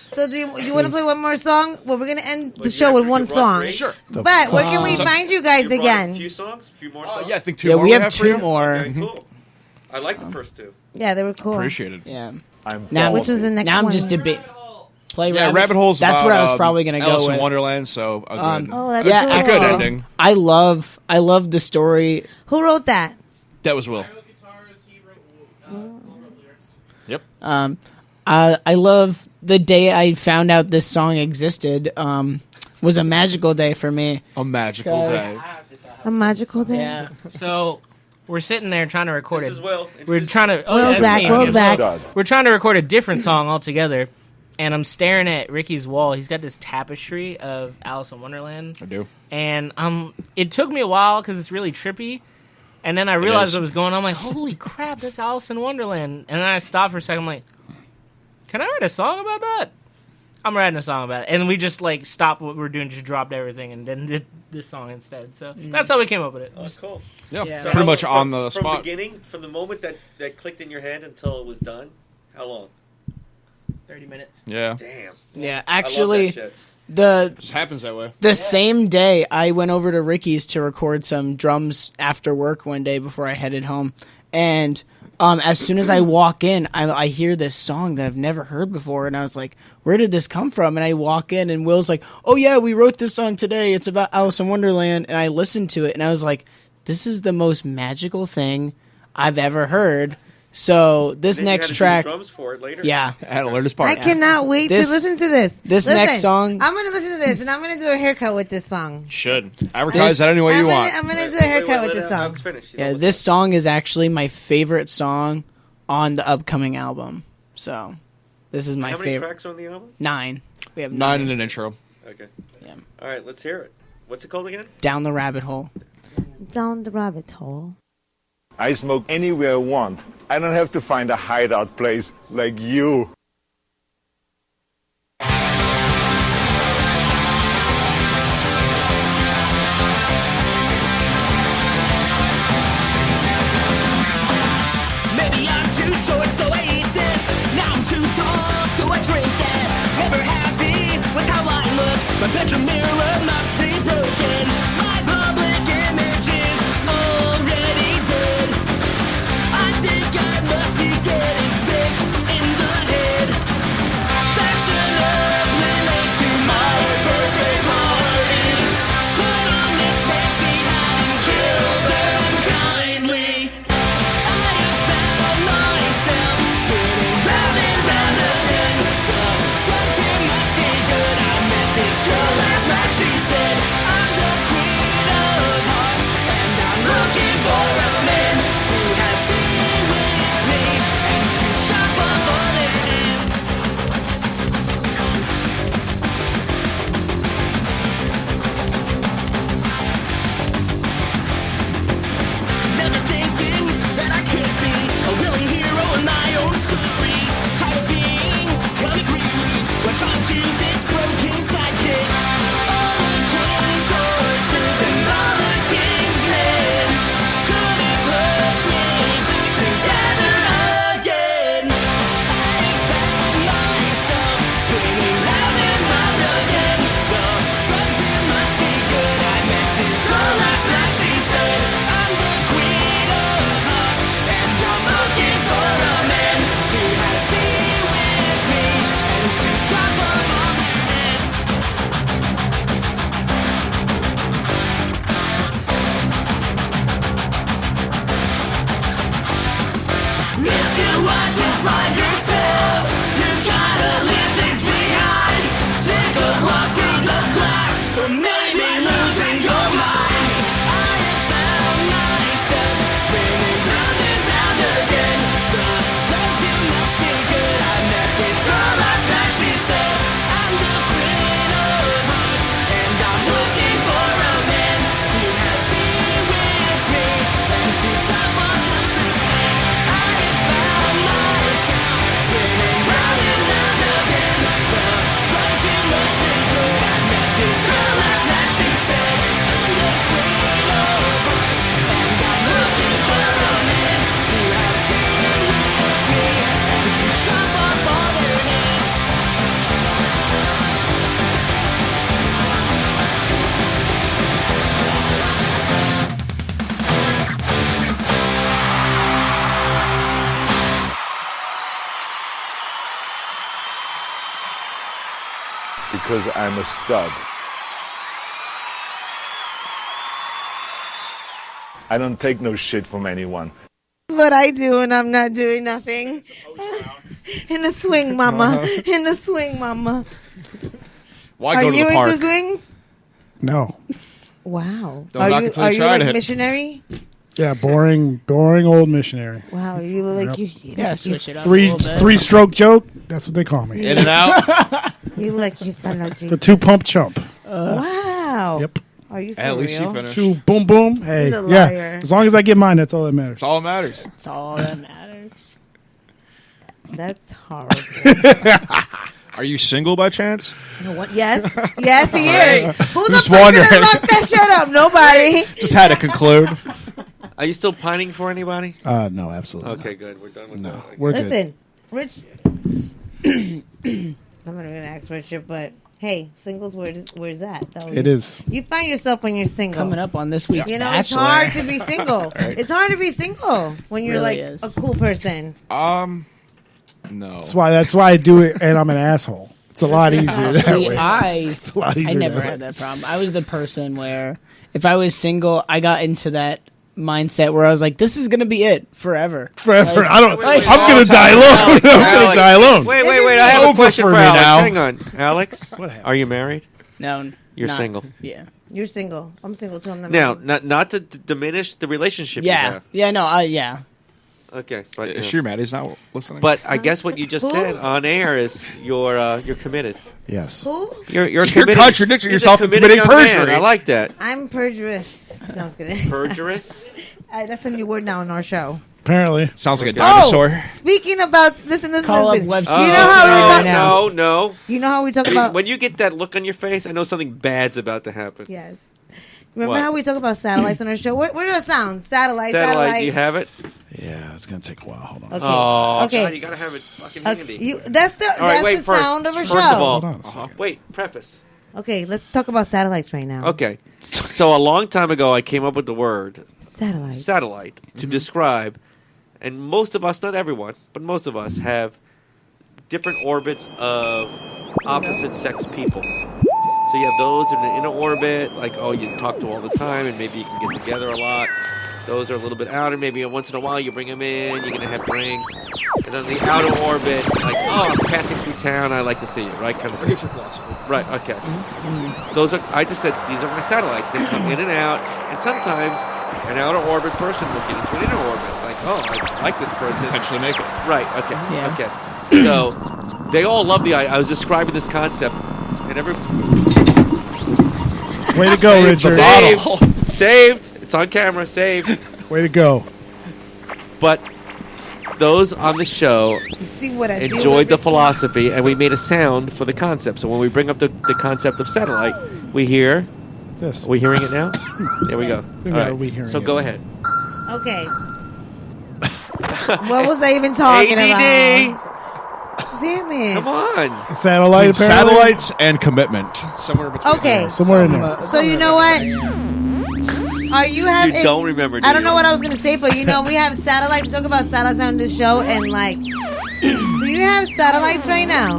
So do you want to play one more song? Well, we're gonna end the you show have- with you one brought song. three? Sure. But where can we So- find you guys You brought again? A few songs? A few more songs? Yeah, I think two Yeah, more we have for you. two more. Okay, cool. I like the first two. Yeah, they were cool. Appreciate it. Yeah. I'm Now, Which was the next now I'm one? just debating. play Rabbit Hole's That's about, what I was probably going to go Alice with. in Wonderland, so a good, that's yeah, cool. a good ending. I love the story. Who wrote that? That was Will. Yep. I love the day I found out this song existed. Was a magical day for me. A magical day. A magical day. Yeah. So we're sitting there trying to record This it. is Will. We're trying to. Oh, Will's that's back. me. Will's Yes. back. We're trying to record a different song altogether, and I'm staring at Ricky's wall. He's got this tapestry of Alice in Wonderland. I do. And it took me a while because it's really trippy. And then I realized is. what was going on. I'm like, holy crap, that's Alice in Wonderland. And then I stopped for a second. I'm like, can I write a song about that? I'm writing a song about it. And we just like stopped what we were doing, just dropped everything, and then did this song instead. So that's how we came up with it. Oh, cool. Yeah, Yeah. So pretty how much long- on the from spot. beginning, from the moment that clicked in your head until it was done. How long? 30 minutes. Yeah. Damn. Yeah, I love actually, that shit. the Just happens that way. the same day I went over to Ricky's to record some drums after work one day before I headed home, and as soon as I walk in, I hear this song that I've never heard before, and I was like, where did this come from? And I walk in, and Will's like, oh yeah, we wrote this song today. It's about Alice in Wonderland. And I listened to it, and I was like, this is the most magical thing I've ever heard. So this Then you had next to do the track, drums for it later. yeah. I had to learn this part. I cannot wait This- to listen to this. this Listen, next song- I'm going to listen to this, and I'm going to do a haircut with this song. Should advertise that any way you want. I'm going to do a haircut with this song. Alex finish. He's Yeah, almost this song is actually my favorite song on the upcoming album. So this is done. my How many favorite. tracks are on the album? 9. We have 9 in an intro. Okay. Yeah. All right, let's hear it. What's it called again? Down the rabbit hole. Down the rabbit hole. I smoke anywhere I want. I don't have to find a hideout place like you. Maybe I'm too short, so I eat this. Now I'm too tall, so I drink that. Never happy with how I look. My bedroom mirror must be broken. My public image is already dead. I think I must be getting sick in the head. Fashion up late to my birthday party. Put on this fancy hat and kill them kindly. I have found myself spinning round and round again. The structure must be good. I met this girl last night. She said, I'm the queen of hearts, and I'm looking for a man to have tea with me and to chop off all their hands. Never thinking that I could be a willing hero in my own story. Tired of being comic relief. We're trying to fix broken sidekicks. All the king's horses and all the king's men couldn't put me back together again. I found myself swinging round and round again. The drugs, it must be good. I met this girl last night. She said, I'm the queen of hearts, and I'm looking for a man to have tea with me and to chop off all their heads. If you want to fly yourself, you gotta leave things behind. Take a walk through the glass, or maybe losing your mind. I have found myself spinning round and round again. The drugs, it must be good. I met this girl last night. She said, I'm the queen of hearts, and I'm looking for a man to have tea with me and to chop off all their heads. I have found myself spinning round and round again. The drugs, it must be good. I met this girl last night. She said, I'm the because I'm a stud. I don't take no shit from anyone. That's what I do when I'm not doing nothing. In the swing, mama. In the swing, mama. Why Are go to you the park? into swings? No. Wow. Don't Are knock you it till you try like it. missionary? Yeah, boring old missionary. Wow, you look like you. Yeah, switch it up a little bit. Three-stroke joke. That's what they call me. In and out. You look like you follow Jesus. The 2-pump chump. Wow. Yep. Are you for At least real? you finished. Two boom boom. Hey, He's a yeah. liar. As long as I get mine, that's all that matters. That's all that matters. That's all that matters. That's horrible. Are you single by chance? You know what? Yes, yes, he is. Who the Just fuck wondering. gonna lock that shit up? Nobody. Just had to conclude. Are you still pining for anybody? No, absolutely. Okay, good. We're done with No, that. we're good. Listen, Rich. I'm not gonna ask Richard, but hey, singles, where's that? It is. You find yourself when you're single. Coming up on this week's You know, Bachelor. it's hard to be single. It's hard to be single when you're Really like is. a cool person. No. That's why I do it, and I'm an asshole. It's a lot easier that See, way. It's a lot I easier. never that way. had that problem. I was the person where if I was single, I got into that mindset where I was like, "This is gonna be it forever." Forever. Like, I don't. wait, I'm gonna die alone. I'm gonna Alex. die alone. Wait, This is I have a over question for for me Alex. now. Hang on, Alex. What happened? Are you married? No, You're not- single. Yeah, You're single. I'm single too. I'm not Now, married. not to diminish the relationship. You yeah, have. yeah. No, yeah. Okay, but Is she mad? He's not listening. but I guess what you just Who? said on air is you're committed. Yes. Who? You're You're contradicting he's yourself a and committed committing young man. perjury. I like that. I'm perjurous. Sounds good. Perjurous. That's a new word now on our show. Apparently. Sounds like a Okay. dinosaur. Speaking about listen. Call up You Webster. know how we talk. no. You know how we talk about. When you get that look on your face, I know something bad's about to happen. Yes. Remember What? how we talk about satellites on our show? Where are the sounds? Satellite. Satellite, you have it? Yeah, it's gonna take a while. Hold on. Okay. Oh, okay. God, you gotta have it fucking handy. That's the All right, wait, that's the sound of our first show. of all, Hold on a second. wait, preface. Okay, let's talk about satellites right now. Okay, so a long time ago, I came up with the word Satellites. satellite to describe, and most of us, not everyone, but most of us have different orbits of opposite sex people. So you have those in an inner orbit, like, oh, you talk to all the time, and maybe you can get together a lot. Those are a little bit outer. Maybe once in a while you bring them in, you're going to have drinks. And then the outer orbit, like, oh, I'm passing through town, I like to see you, right? Kind of thing. Right, okay. Those are, I just said, these are my satellites. They come in and out. And sometimes an outer orbit person will get into an inner orbit. Like, oh, I like this person. Potentially make it. Right, okay, Yeah. okay. So they all love the idea. I was describing this concept, and every... Way to go, Richard. Saved. It's on camera. Saved. Way to go. But those on the show See what I do enjoyed the every- philosophy, and we made a sound for the concept. So when we bring up the concept of satellite, we hear. This. Are we hearing it now? There we go. Yeah, All right. we hearing So it. go ahead. Okay. What was I even talking ADD. about? Damn it. Come on. Satellite. Apparently. Satellites and commitment. Somewhere between. Okay. Somewhere in there. So you know what? Are you having? You don't remember, do I don't you? know what I was gonna say, but you know we have satellites. We talk about satellites on this show, and like, do you have satellites right now?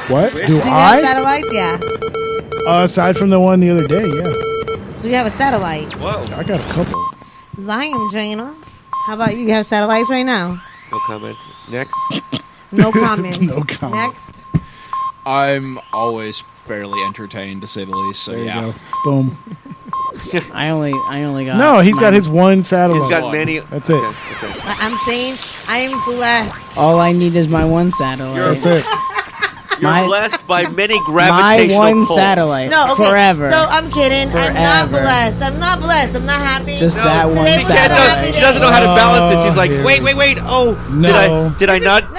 What? Do Do you have I? satellites? Yeah. Aside from the one the other day, yeah. So you have a satellite. Whoa. I got a couple. Lion Jana. How about you? You have satellites right now? No comment. Next. No comment. No comment. Next. I'm always fairly entertained, to say the least. So There yeah. you go. Boom. I only got. No, he's got mine. his one satellite. He's got many. That's it. Okay. I'm saying I am blessed. All I need is my one satellite. That's it. You're My- blessed by many My gravitational one pulls. satellite. No, okay. Forever. So I'm kidding. I'm not Forever. blessed. I'm not blessed. I'm not happy. Just No, that one today was not a happy satellite. She doesn't know how to balance it. She's like, Oh, wait. Oh, No. did I not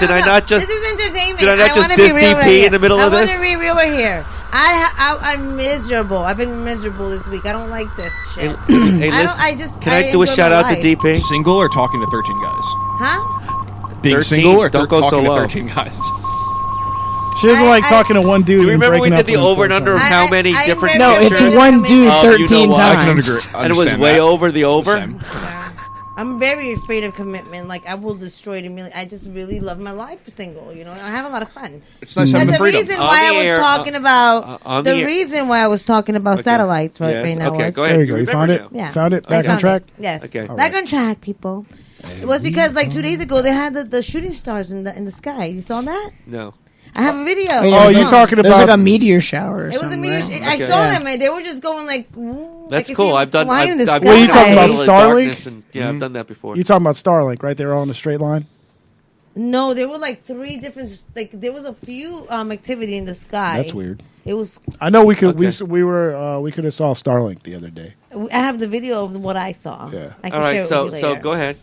just? This is entertainment. did I not just wanna be diss real DP right here. in the middle of I this? want to be real right here. I'm miserable. I've been miserable this week. I don't like this shit. Hey, I listen, don't. I just. can I do a enjoy shout my out to life. DP? Single or talking to 13 guys? Huh? Being 13, single or don't go so talking low. to 13 guys? She doesn't like I- talking to one dude. Do you and remember we breaking did up the with him over and four under of times. how many I'm different very No, it's pictures? Pictures. one dude Oh, you know 13 what? I can times. And it was understand way that. over the over. Same. I'm very afraid of commitment. Like, I will destroy it immediately. I just really love my life single. You know, I have a lot of fun. It's nice having the freedom. Reason why I was talking about the reason why I was talking about satellites right now. Okay, was, go ahead. There you go. You found it. Yeah, found it. Back on track. Yes. Okay. Back on track, people. It was because like 2 days ago they had the shooting stars in the sky. You saw that? No. I have a video. Oh, you're talking about? There's like a meteor shower. It was a meteor. I saw them, and they were just going like. That's cool. I've done. What are you talking about? Starlink? Yeah, I've done that before. You're talking about Starlink, right? They were all in a straight line. No, there were like 3 different. Like there was a few activity in the sky. That's weird. It was. I know we could. Okay. We could have saw Starlink the other day. I have the video of what I saw. Yeah. I can all right. share it So with you later. go ahead.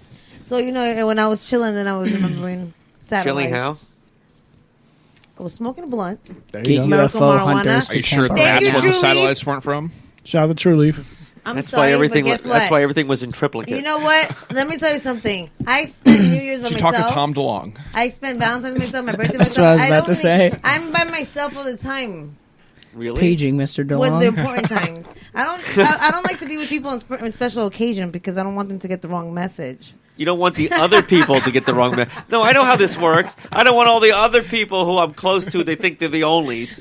So you know, when I was chilling, then I was remembering satellites. Chilling how? I was smoking a blunt. There you go. UFO hunters. Are you sure that's where the satellites weren't from? Shout out to True Leaf. That's why everything was in triplicate. You know what? Let me tell you something. I spent New Year's by Did you myself. talk to Tom DeLonge? I spent Valentine's myself, my birthday That's myself. what I was about to say. I'm by myself all the time. Really? Paging Mr. DeLonge. With the important times. I don't like to be with people on special occasion because I don't want them to get the wrong message. You don't want the other people to get the wrong message. No, I know how this works. I don't want all the other people who I'm close to, they think they're the onlys,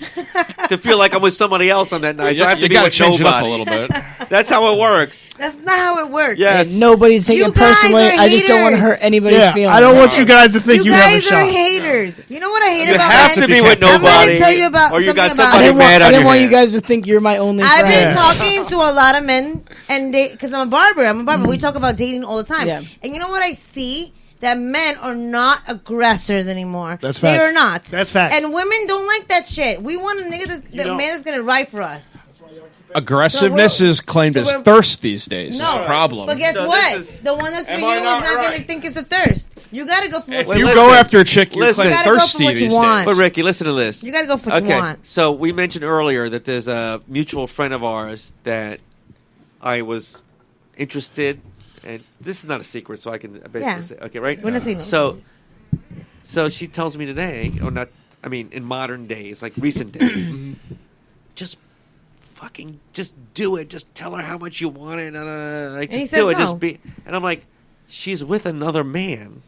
to feel like I'm with somebody else on that night. So I have to be with change nobody. It up a little bit. That's how it works. That's not how it works. Yes. Nobody take it personally. I just don't want to hurt anybody's feelings. I don't want you guys to think you have a shot. You guys are haters. You know what I hate you about You have to be with nobody. I'm going to tell you about or you got something somebody mad I didn't want you guys to think you're my only friend. I've been talking to a lot of men, and because I'm a barber. We talk about dating all the time. Yeah. And you know what I see? That men are not aggressors anymore. That's facts. They are not. That's facts. And women don't like that shit. We want a nigga that man that's going to ride for us. Aggressiveness is claimed as thirst these days. No. It's a problem. But guess what? The one that's for you is not going to think it's a thirst. You got to go for what you want. If you go after a chick, you're claimed thirsty these days. But Ricky, listen to this. You got to go for what you want. So we mentioned earlier that there's a mutual friend of ours that I was interested. And this is not a secret, so I can basically say, okay, right? We're not saying so she tells me today, or not, I mean, in modern days, like recent days, just do it. Just tell her how much you want it. Just do it. No. Just be. And I'm like, she's with another man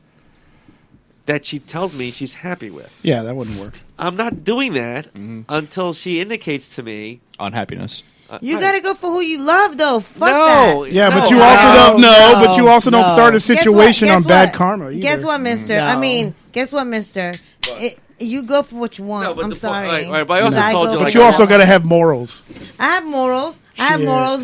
that she tells me she's happy with. Yeah, that wouldn't work. I'm not doing that until she indicates to me unhappiness. You gotta go for who you love, though. Fuck that. Yeah, but you also don't. But you also don't start a situation on bad karma. Either. Guess what, Mister? I mean, guess what, Mister? You go for what you want. I'm sorry. But I also told you, but you also gotta have morals. I have morals.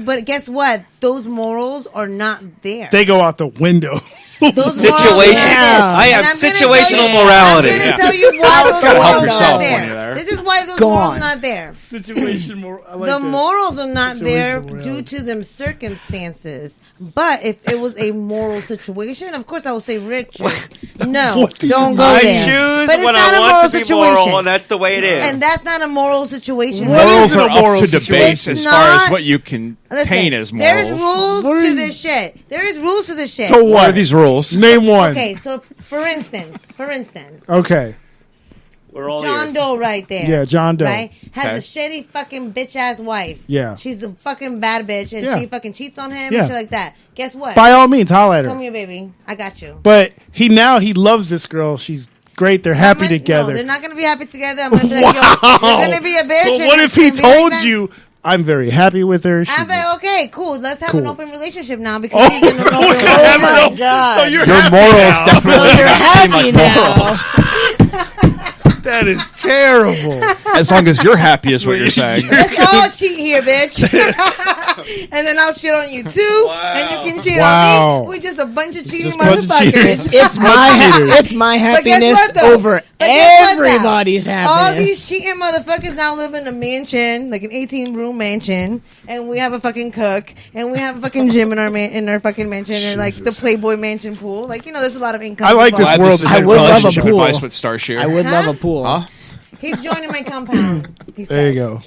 But guess what? Those morals are not there. They go out the window. Situation. I have situational morality. I'm going to tell you why those morals are not there. This is why those morals are not there. Situation moral. The morals are not there due to them circumstances. But if it was a moral situation, of course I would say, Rich, no, don't go I there. choose But it's when not I a want moral to be situation. moral, and that's the way it is. And that's not a moral situation. Morals are up to debate as far as what you can contain as morals. There's rules to this shit. There is rules to this shit. So what are these rules? Name one. Okay, so for instance. Okay. We're all John Doe right there. Yeah, John Doe. Right? Has a shitty fucking bitch ass wife. Yeah. She's a fucking bad bitch and she fucking cheats on him and shit like that. Guess what? By all means, holler at her. Come here, baby. I got you. But he loves this girl. She's great. They're happy together. No, they're not gonna be happy together. I'm gonna be like, yo, you're gonna be a bitch. But what if he told you, I'm very happy with her. I'm like, okay, cool. Let's have an open relationship now because he's in an open relationship. Oh my god! So your morals definitely you're seem happy like now. morals. That is terrible. As long as you're happy is what you're saying. Let's all cheat here, bitch. And then I'll cheat on you too, and you can cheat on me. We're just a bunch of cheating motherfuckers. It's my happiness over everybody's happiness. All these cheating motherfuckers now live in a mansion, like an 18-room mansion, and we have a fucking cook, and we have a fucking gym in our fucking mansion, and like the Playboy Mansion pool. Like, you know, there's a lot of income. I like this world. I would love a pool. Advice with Starshare. I would love a pool. Huh? He's joining my compound. There you go.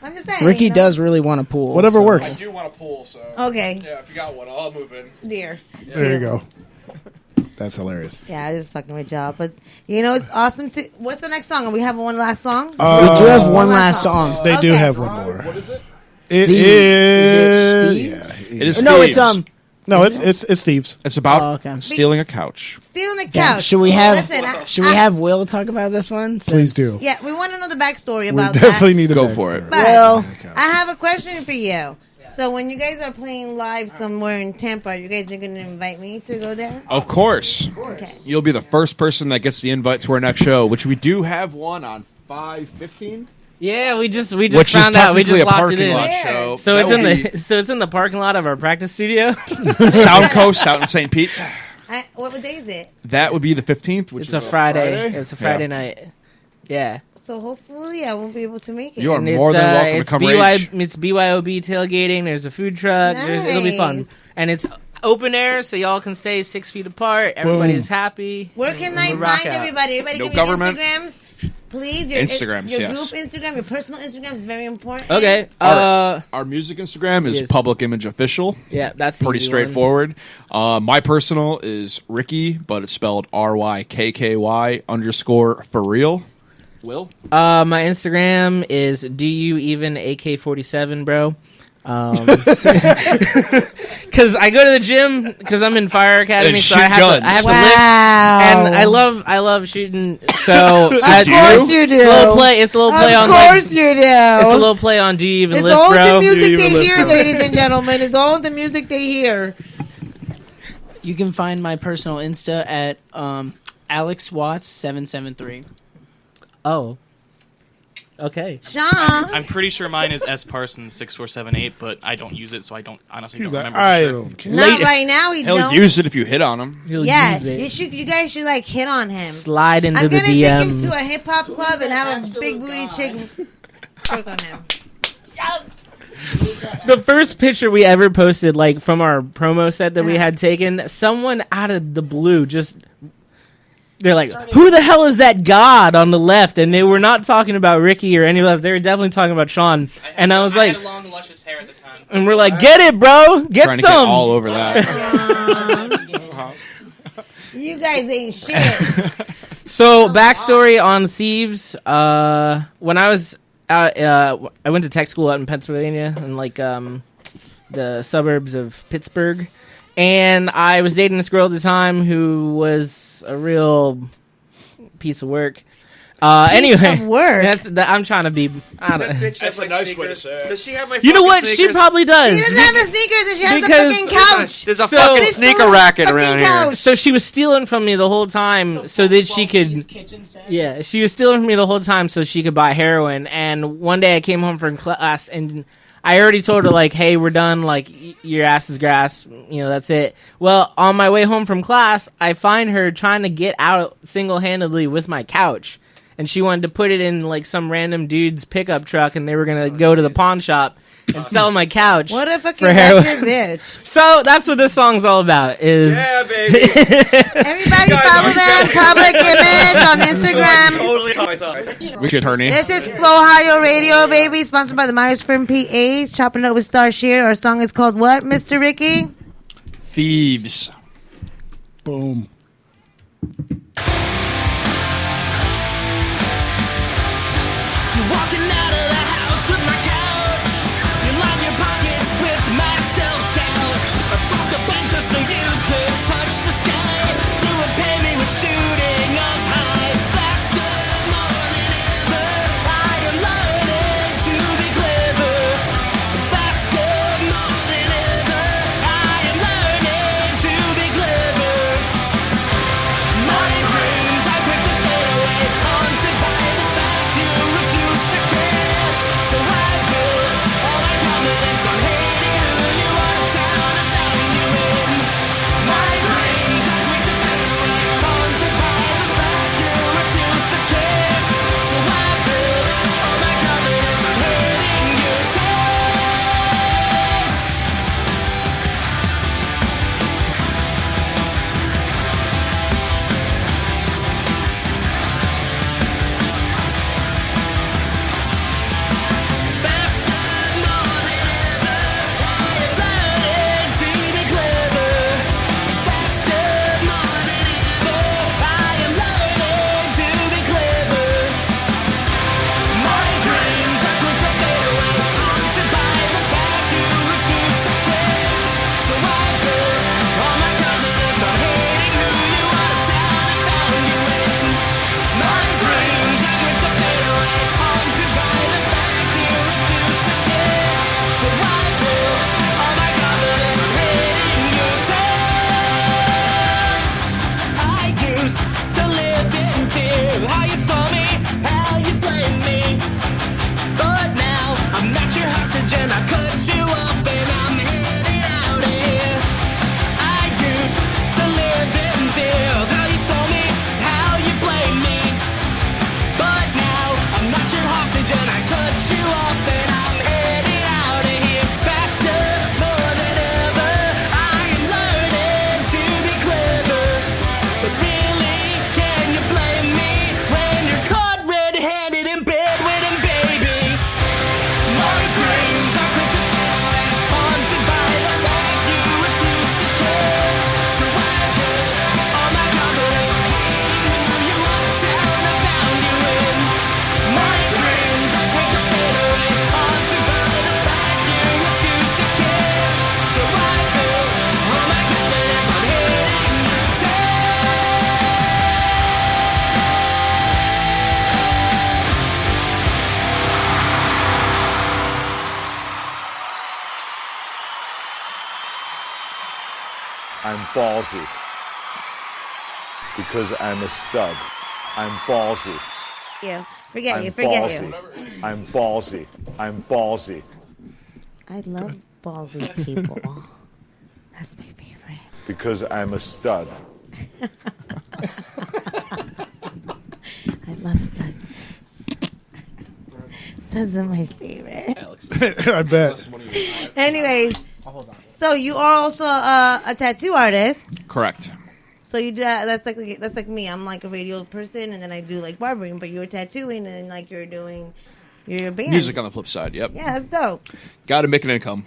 I'm just saying. Ricky does really want a pool. Whatever works. I do want a pool, so. Okay. Yeah, if you got one, I'll move in. Dear. There you go. That's hilarious. Yeah, I just fucking with y'all. But, you know, it's awesome to... What's the next song? We have one last song? We do have one last song. They do have one more. What is it? It is... It is No, Thieves. it's No, it's thieves. It's about stealing a couch. Stealing a couch. Yeah. Should we have Will talk about this one? Please do. Yeah, we want to know the backstory We about definitely that. need to go for it. But Will, I have a question for you. So when you guys are playing live somewhere in Tampa, you guys are going to invite me to go there? Of course. Okay. You'll be the first person that gets the invite to our next show, which we do have one on 5/15. Yeah, we just Which found is out. We just technically a locked it parking in. lot show. So That it's in the parking lot of our practice studio. Sound Coast out in St. Pete. What day is it? That would be the 15th, which It's is a Friday. It's a Friday Yeah. night. Yeah. So hopefully I won't be able to make it. You are And more than welcome to it's come rage. It's BYOB tailgating. There's a food truck. It'll be fun. Nice. And it's open air, so y'all can stay 6 feet apart. Everybody's happy. Where can I We'll rock find out. everybody? Everybody No give me government. your Instagrams. Please, Instagrams, your yes. group Instagram, your personal Instagram is very important. Okay. Our music Instagram is Yes. Public Image Official. Yeah, that's the Pretty easy one. straightforward. My personal is Ricky, but it's spelled RYKKY_ for real. Will? My Instagram is do you even AK-47, bro? Because I go to the gym because I'm in fire academy, And so shoot I have guns. to lift, Wow. and I love shooting. So Of course you do. It's a little play. It's a little play on. Of course you do. It's a little play on. Do you even It's lift, all bro? the music Do you they even lift, hear, bro? ladies and gentlemen. It's all the music they hear. you can find my personal Insta at Alex Watts 773. Oh. Okay. Sean. I'm pretty sure mine is S Parsons 6478, but I don't use it, so I honestly don't remember. I for sure. don't care. Not right now. He'll don't. use it if you hit on him. He'll Yeah, use it. you guys should like hit on him. Slide into I'm the gonna take him DMs. to a hip hop club and have a big booty chick work on him. The first picture we ever posted, like from our promo set that we had taken, someone out of the blue just. They're like, who the hell is that god on the left? And they were not talking about Ricky or any left. They were definitely talking about Sean. And I was I like, had long, luscious hair at the time. and we're like, get it, bro. Get Trying to get some. all over that. You guys ain't shit. So, backstory on Thieves. When I was out, I went to tech school out in Pennsylvania in like the suburbs of Pittsburgh. And I was dating this girl at the time who was a real piece of work. Anyway, of work? I'm trying to be. I don't, That's a nice way to say it. Does she have my you know fucking what? She sneakers? probably does. She doesn't have the sneakers and she has Because- the fucking couch. There's a So- fucking It's sneaker still a racket fucking around here. couch. So she was stealing from me the whole time so that she could. Yeah, she was stealing from me the whole time so she could buy heroin. And one day I came home from class and I already told her, like, hey, we're done. Like, your ass is grass. You know, that's it. Well, on my way home from class, I find her trying to get out single-handedly with my couch. And she wanted to put it in, like, some random dude's pickup truck, and they were going to go to the pawn shop and sell my couch. What a fucking for heroin. ratchet bitch. So that's what this song's all about. Is Yeah, baby. Everybody follow them. Public Image on Instagram. Totally taught myself. We should, Hernie. This is Flow Ohio Radio, baby, sponsored by the Myers Firm PAs. Chopping It Up with Star Shear. Our song is called what, Mr. Ricky? Thieves. Boom. You're walking out of the house with my couch. You line your pockets with my self-doubt. I broke a bench just so you could touch the sky. Threw a penny with shooting up high. That's good more than ever. I am learning to be clever. That's good more than ever. I am learning to be clever. My dream hostage and I cut you up and I'm heading out of here. I used to live in fear of how you saw me, how you blame me. But now I'm not your hostage and I cut you up and I'm heading out of here. Faster, more than ever, I am learning to be clever. But really, can you blame me when you're caught red-handed in bed with him, baby? My dreams are quick to fade, haunted by the fact you refuse to care. So I put all my confidence on hating who you uptown I found you in. My dreams are quick to fade away, haunted by the fact you refuse to care. So I put all my confidence on hating you uptown. I'm ballsy. Because I'm a stud. I'm ballsy. Forget I'm you. Forget ballsy. you. I'm ballsy. I'm ballsy. I love ballsy people. That's my favorite. Because I'm a stud. I love studs. Studs are my favorite. I bet. Anyways, so you are also a tattoo artist. Correct. So you do that. That's like me. I'm like a radio person, and then I do like barbering. But you're tattooing, and like you're doing your band Music on the flip side. Yep. Yeah, that's dope. Got to make an income.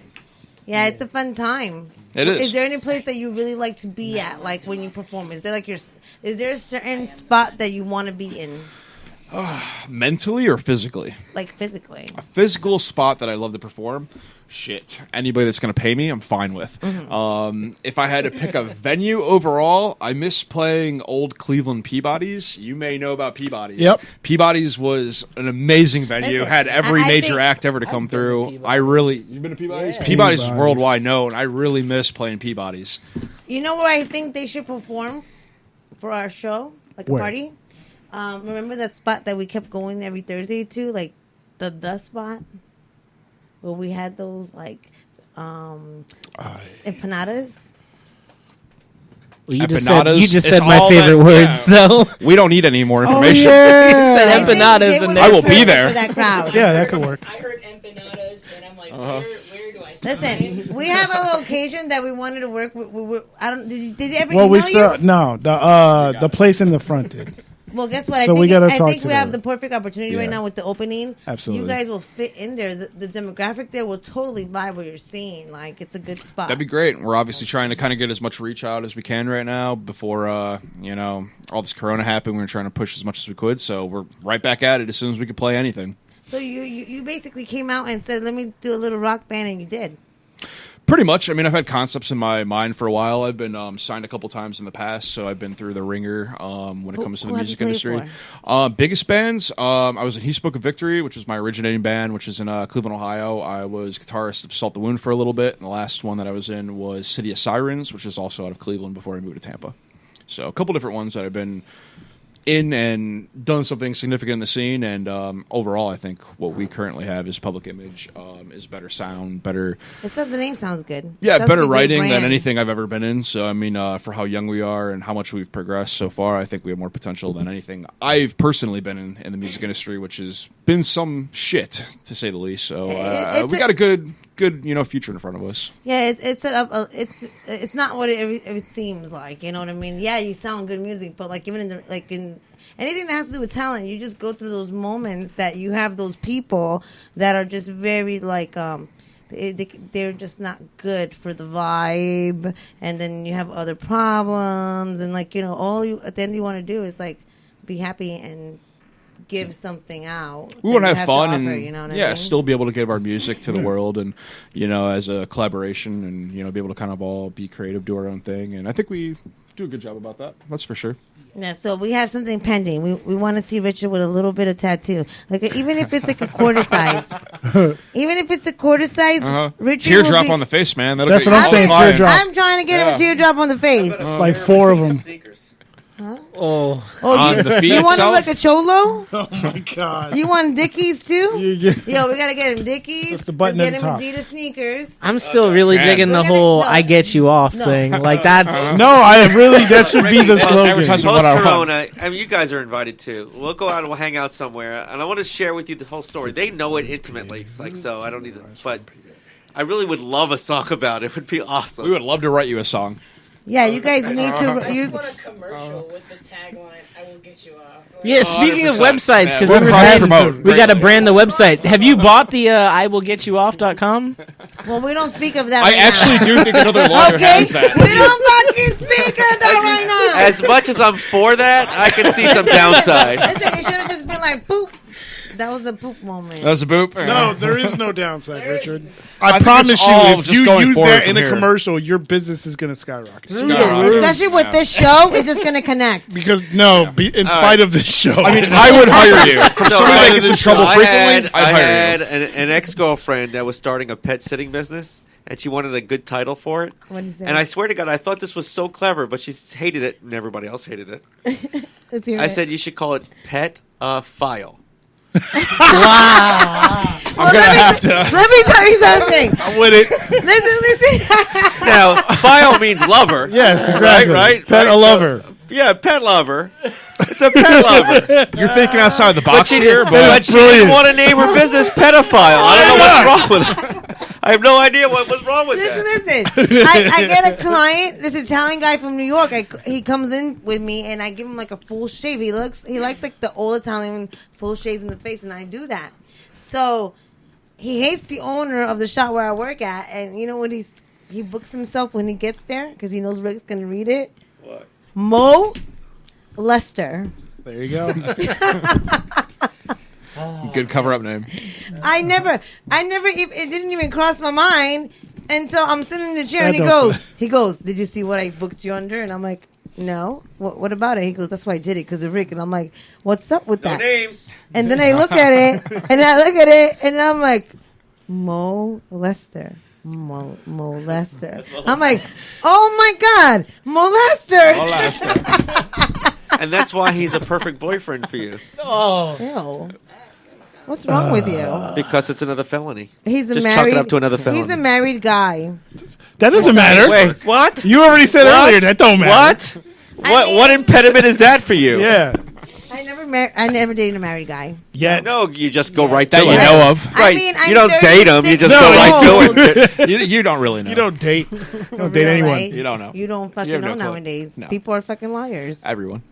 Yeah, it's a fun time. It is. Is there any place that you really like to be at, like when you perform? Is there is there a certain spot that you want to be in? Mentally or physically? Like physically. A physical spot that I love to perform. Shit. Anybody that's going to pay me, I'm fine with. If I had to pick a venue overall, I miss playing old Cleveland Peabody's. You may know about Peabody's. Yep. Peabody's was an amazing venue. Listen, had every I major think- act ever to come through. You've been to Peabody's? Yeah. Peabody's is Peabody's. worldwide known. I really miss playing Peabody's. You know where I think they should perform for our show, like a Where? party? Remember that spot that we kept going every Thursday to, like the spot where we had those like empanadas. Well, you Empanadas, just it's said my all favorite that- words, yeah. so We don't need any more Oh, information. yeah. said I think empanadas, they and would I will be be perfect there. for that crowd. Yeah, that could work. I heard empanadas, and I'm like, Uh-huh. where do I sign? Listen, we have a location that we wanted to work with. I don't. Did you ever Well, email we you? still no the place in the front did. Well, guess what? So we I gotta think, talk I think to we have them. the perfect opportunity Yeah. right now with the opening. Absolutely. You guys will fit in there. The demographic there will totally vibe what you're seeing. Like, it's a good spot. That'd be great. We're obviously trying to kind of get as much reach out as we can right now before, all this Corona happened. We were trying to push as much as we could, so we're right back at it as soon as we could play anything. So you basically came out and said, let me do a little rock band, and you did. Pretty much. I mean, I've had concepts in my mind for a while. I've been signed a couple times in the past, so I've been through the ringer when it comes to who the have music you played industry. Biggest bands, I was in He Spoke of Victory, which was my originating band, which is in Cleveland, Ohio. I was guitarist of Salt the Wound for a little bit, and the last one that I was in was City of Sirens, which is also out of Cleveland before I moved to Tampa. So a couple different ones that I've been in and done something significant in the scene, and overall I think what we currently have is Public Image, is better sound, better The name sounds good. yeah, Sounds better like a good writing than brand. anything I've ever been in. So I mean, for how young we are and how much we've progressed so far, I think we have more potential than anything I've personally been in the music industry, which has been some shit to say the least. So It's we a- got a good future in front of us. Yeah, it's not what it seems like. You know what I mean? Yeah, you sound good music, but like even in anything that has to do with talent, you just go through those moments that you have those people that are just very like they're just not good for the vibe, and then you have other problems, and like all you at the end you want to do is like be happy and give something out. We want that to you have fun to and offer, you know what I mean? still be able to give our music to the world, and as a collaboration, and be able to kind of all be creative, do our own thing, and I think we do a good job about that. That's for sure. Yeah, so we have something pending. We want to see Richard with a little bit of tattoo, like even if it's like a quarter size, even if it's a quarter size. Richard will Teardrop be- on the face, man. That's what I'm saying, flying. teardrop. I'm trying to get him a teardrop on the face. Like 4 of them. Sneakers. Oh, you, the feet you want to itself? look a cholo? Oh my god. You want Dickies too? You- Yo, we gotta get him Dickies. Just the button Let's at get the him top. Adidas sneakers. I'm still really Man. digging the We're gonna- whole no. "I get you off" No. thing. Like that's No, I really. That should be the advertisement. slogan. What I want. Post-corona, I mean, you guys are invited too. We'll go out and we'll hang out somewhere, and I want to share with you the whole story. They know it intimately, like so. I don't need to, but I really would love a song about it. It would be awesome. We would love to write you a song. Yeah, you guys need to. You, a commercial with the tagline, "I will get you off." yeah. Speaking of 100%. websites, because Yeah, we're cross-promote. we got to brand the website. Have you bought the IWillGetYouOff.com? well, we don't speak of that. I right actually now. do think another lawyer Okay, has that. we don't fucking speak of that right now. As much as I'm for that, I can see some downside. Listen, you should have just been like, boop. That was a poop moment. That was a boop. No, there is no downside, Richard. I I think promise it's you, all if just you going use forward that from in a here. commercial, your business is going to skyrocket. Especially with this show, it's just gonna connect. Because in spite of this show, I mean, I would hire you. From So somebody that I- gets in trouble I frequently, I I'd had hire you. an ex-girlfriend that was starting a pet sitting business, and she wanted a good title for it. What is that? And I swear to God, I thought this was so clever, but she hated it, and everybody else hated it. Let's hear I it. said you should call it Pet File. I'm going to have to. Let me tell you something. I'm with it. Listen. Now, file means lover. Yes, exactly. Right? Pet a So- lover. Yeah, pet lover. It's a pet lover. You're thinking outside the box she here, didn't, but she didn't want to name her business Pedophile. I don't know what's wrong with it. I have no idea what was wrong with that. Listen. I get a client, this Italian guy from New York. He comes in with me, and I give him like a full shave. He likes like the old Italian full shaves in the face, and I do that. So he hates the owner of the shop where I work at, and you know what he books himself when he gets there because he knows Rick's gonna read it. What? Mo Lester. There you go. good cover-up name. I never, it didn't even cross my mind until I'm sitting in the chair and That he goes, did you see what I booked you under? And I'm like, no. What about it? He goes, that's why I did it, because of Rick. And I'm like, what's up with No that? names. And then I look at it, and I'm like, Mo Lester. Molester. I'm like, oh my God, molester. And that's why he's a perfect boyfriend for you. Oh, Ew. What's wrong with you? Because it's another felony. He's a Just married. chalk it up to another felony. He's a married guy. That doesn't matter. Wait, what? You already said earlier that don't matter. What? I mean- What impediment is that for you? Yeah. I never dated a married guy. Yet. No, you just go right to That it. you know of. I Right. mean, you I'm don't date them. You 36 just No, go you right to it. You don't really know. You don't date. For Don't date real, anyone. right? You don't know. You don't fucking You have know no clue. nowadays. No. People are fucking liars. Everyone.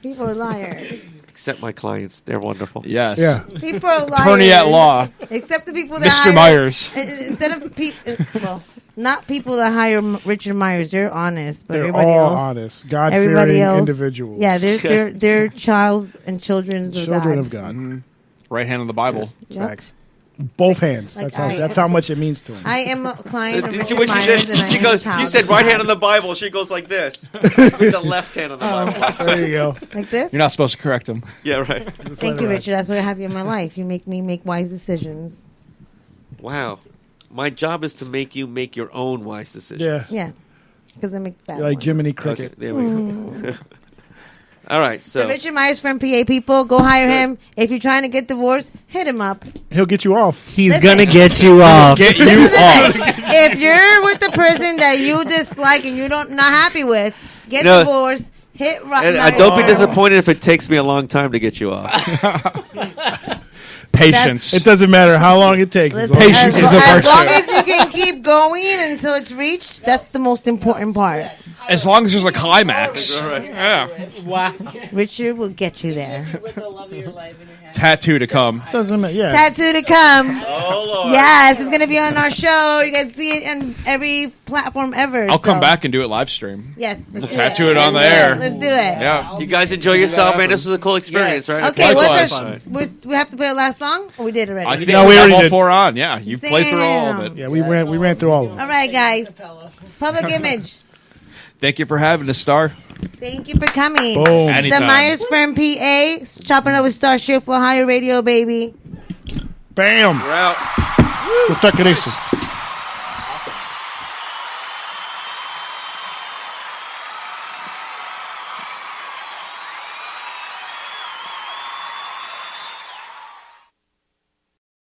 People are liars. Except my clients. They're wonderful. Yes. Yeah. People are liars. Attorney at law. Except the people that Mr. hire, Myers. Instead of well, not people that hire Richard Myers. They're honest, but They're everybody all else, honest, everybody God-fearing else, individuals. Yeah, they're childs and children's of Children God. of God. Right hand on the Bible. Yep. Facts. Both hands. Like That's how much it means to him. I am a client of Did Richard you, what she Myers, did? and I She am a goes. child You said of right God. hand on the Bible. She goes like this. With the left hand on the Bible. There you go. Like this. You're not supposed to correct him. Yeah, right. Thank you, Richard. That's what I have you in my life. You make me make wise decisions. Wow. My job is to make you make your own wise decisions. Yeah. Yeah, because I make bad You're like ones. Jiminy Okay, Cricket. there we go. All right, So so Richard Myers from PA people, go hire him. If you're trying to get divorced, hit him up. He'll get you off. he's Listen. gonna get you off. Get you Listen to off. this. If you're with the person that you dislike and you're not happy with, get No. divorced. Hit Rock. and, don't be disappointed if it takes me a long time to get you off. Patience. It doesn't matter how long it takes. as Listen, long as- Patience as, is a as virtue. long as you can keep going until it's reached, that's the most important part. As long as there's a climax. Yeah. Wow. Richard will get you there. With the love of your life in your hand. Tattoo to come. doesn't matter. Yeah. Tattoo to come. Oh Lord! Yes, it's going to be on our show. You guys see it on every platform ever. I'll come so- back and do it live stream. Yes. Let's do tattoo it Let's on the do air. Let's do it. Yeah. You guys enjoy yourself, man. This was a cool experience, right? Okay, Likewise. what's our, we have to play a last song? Or we did already? I think No, we we have already all did. four on. Yeah, you played through all of it. Yeah, we ran through all of them. All right, guys. Public image. Thank you for having us, Star. Thank you for coming. Boom. The Anytime. Myers Firm PA, chopping up with Starship for Higher Radio, baby. Bam. We're out. So check it out.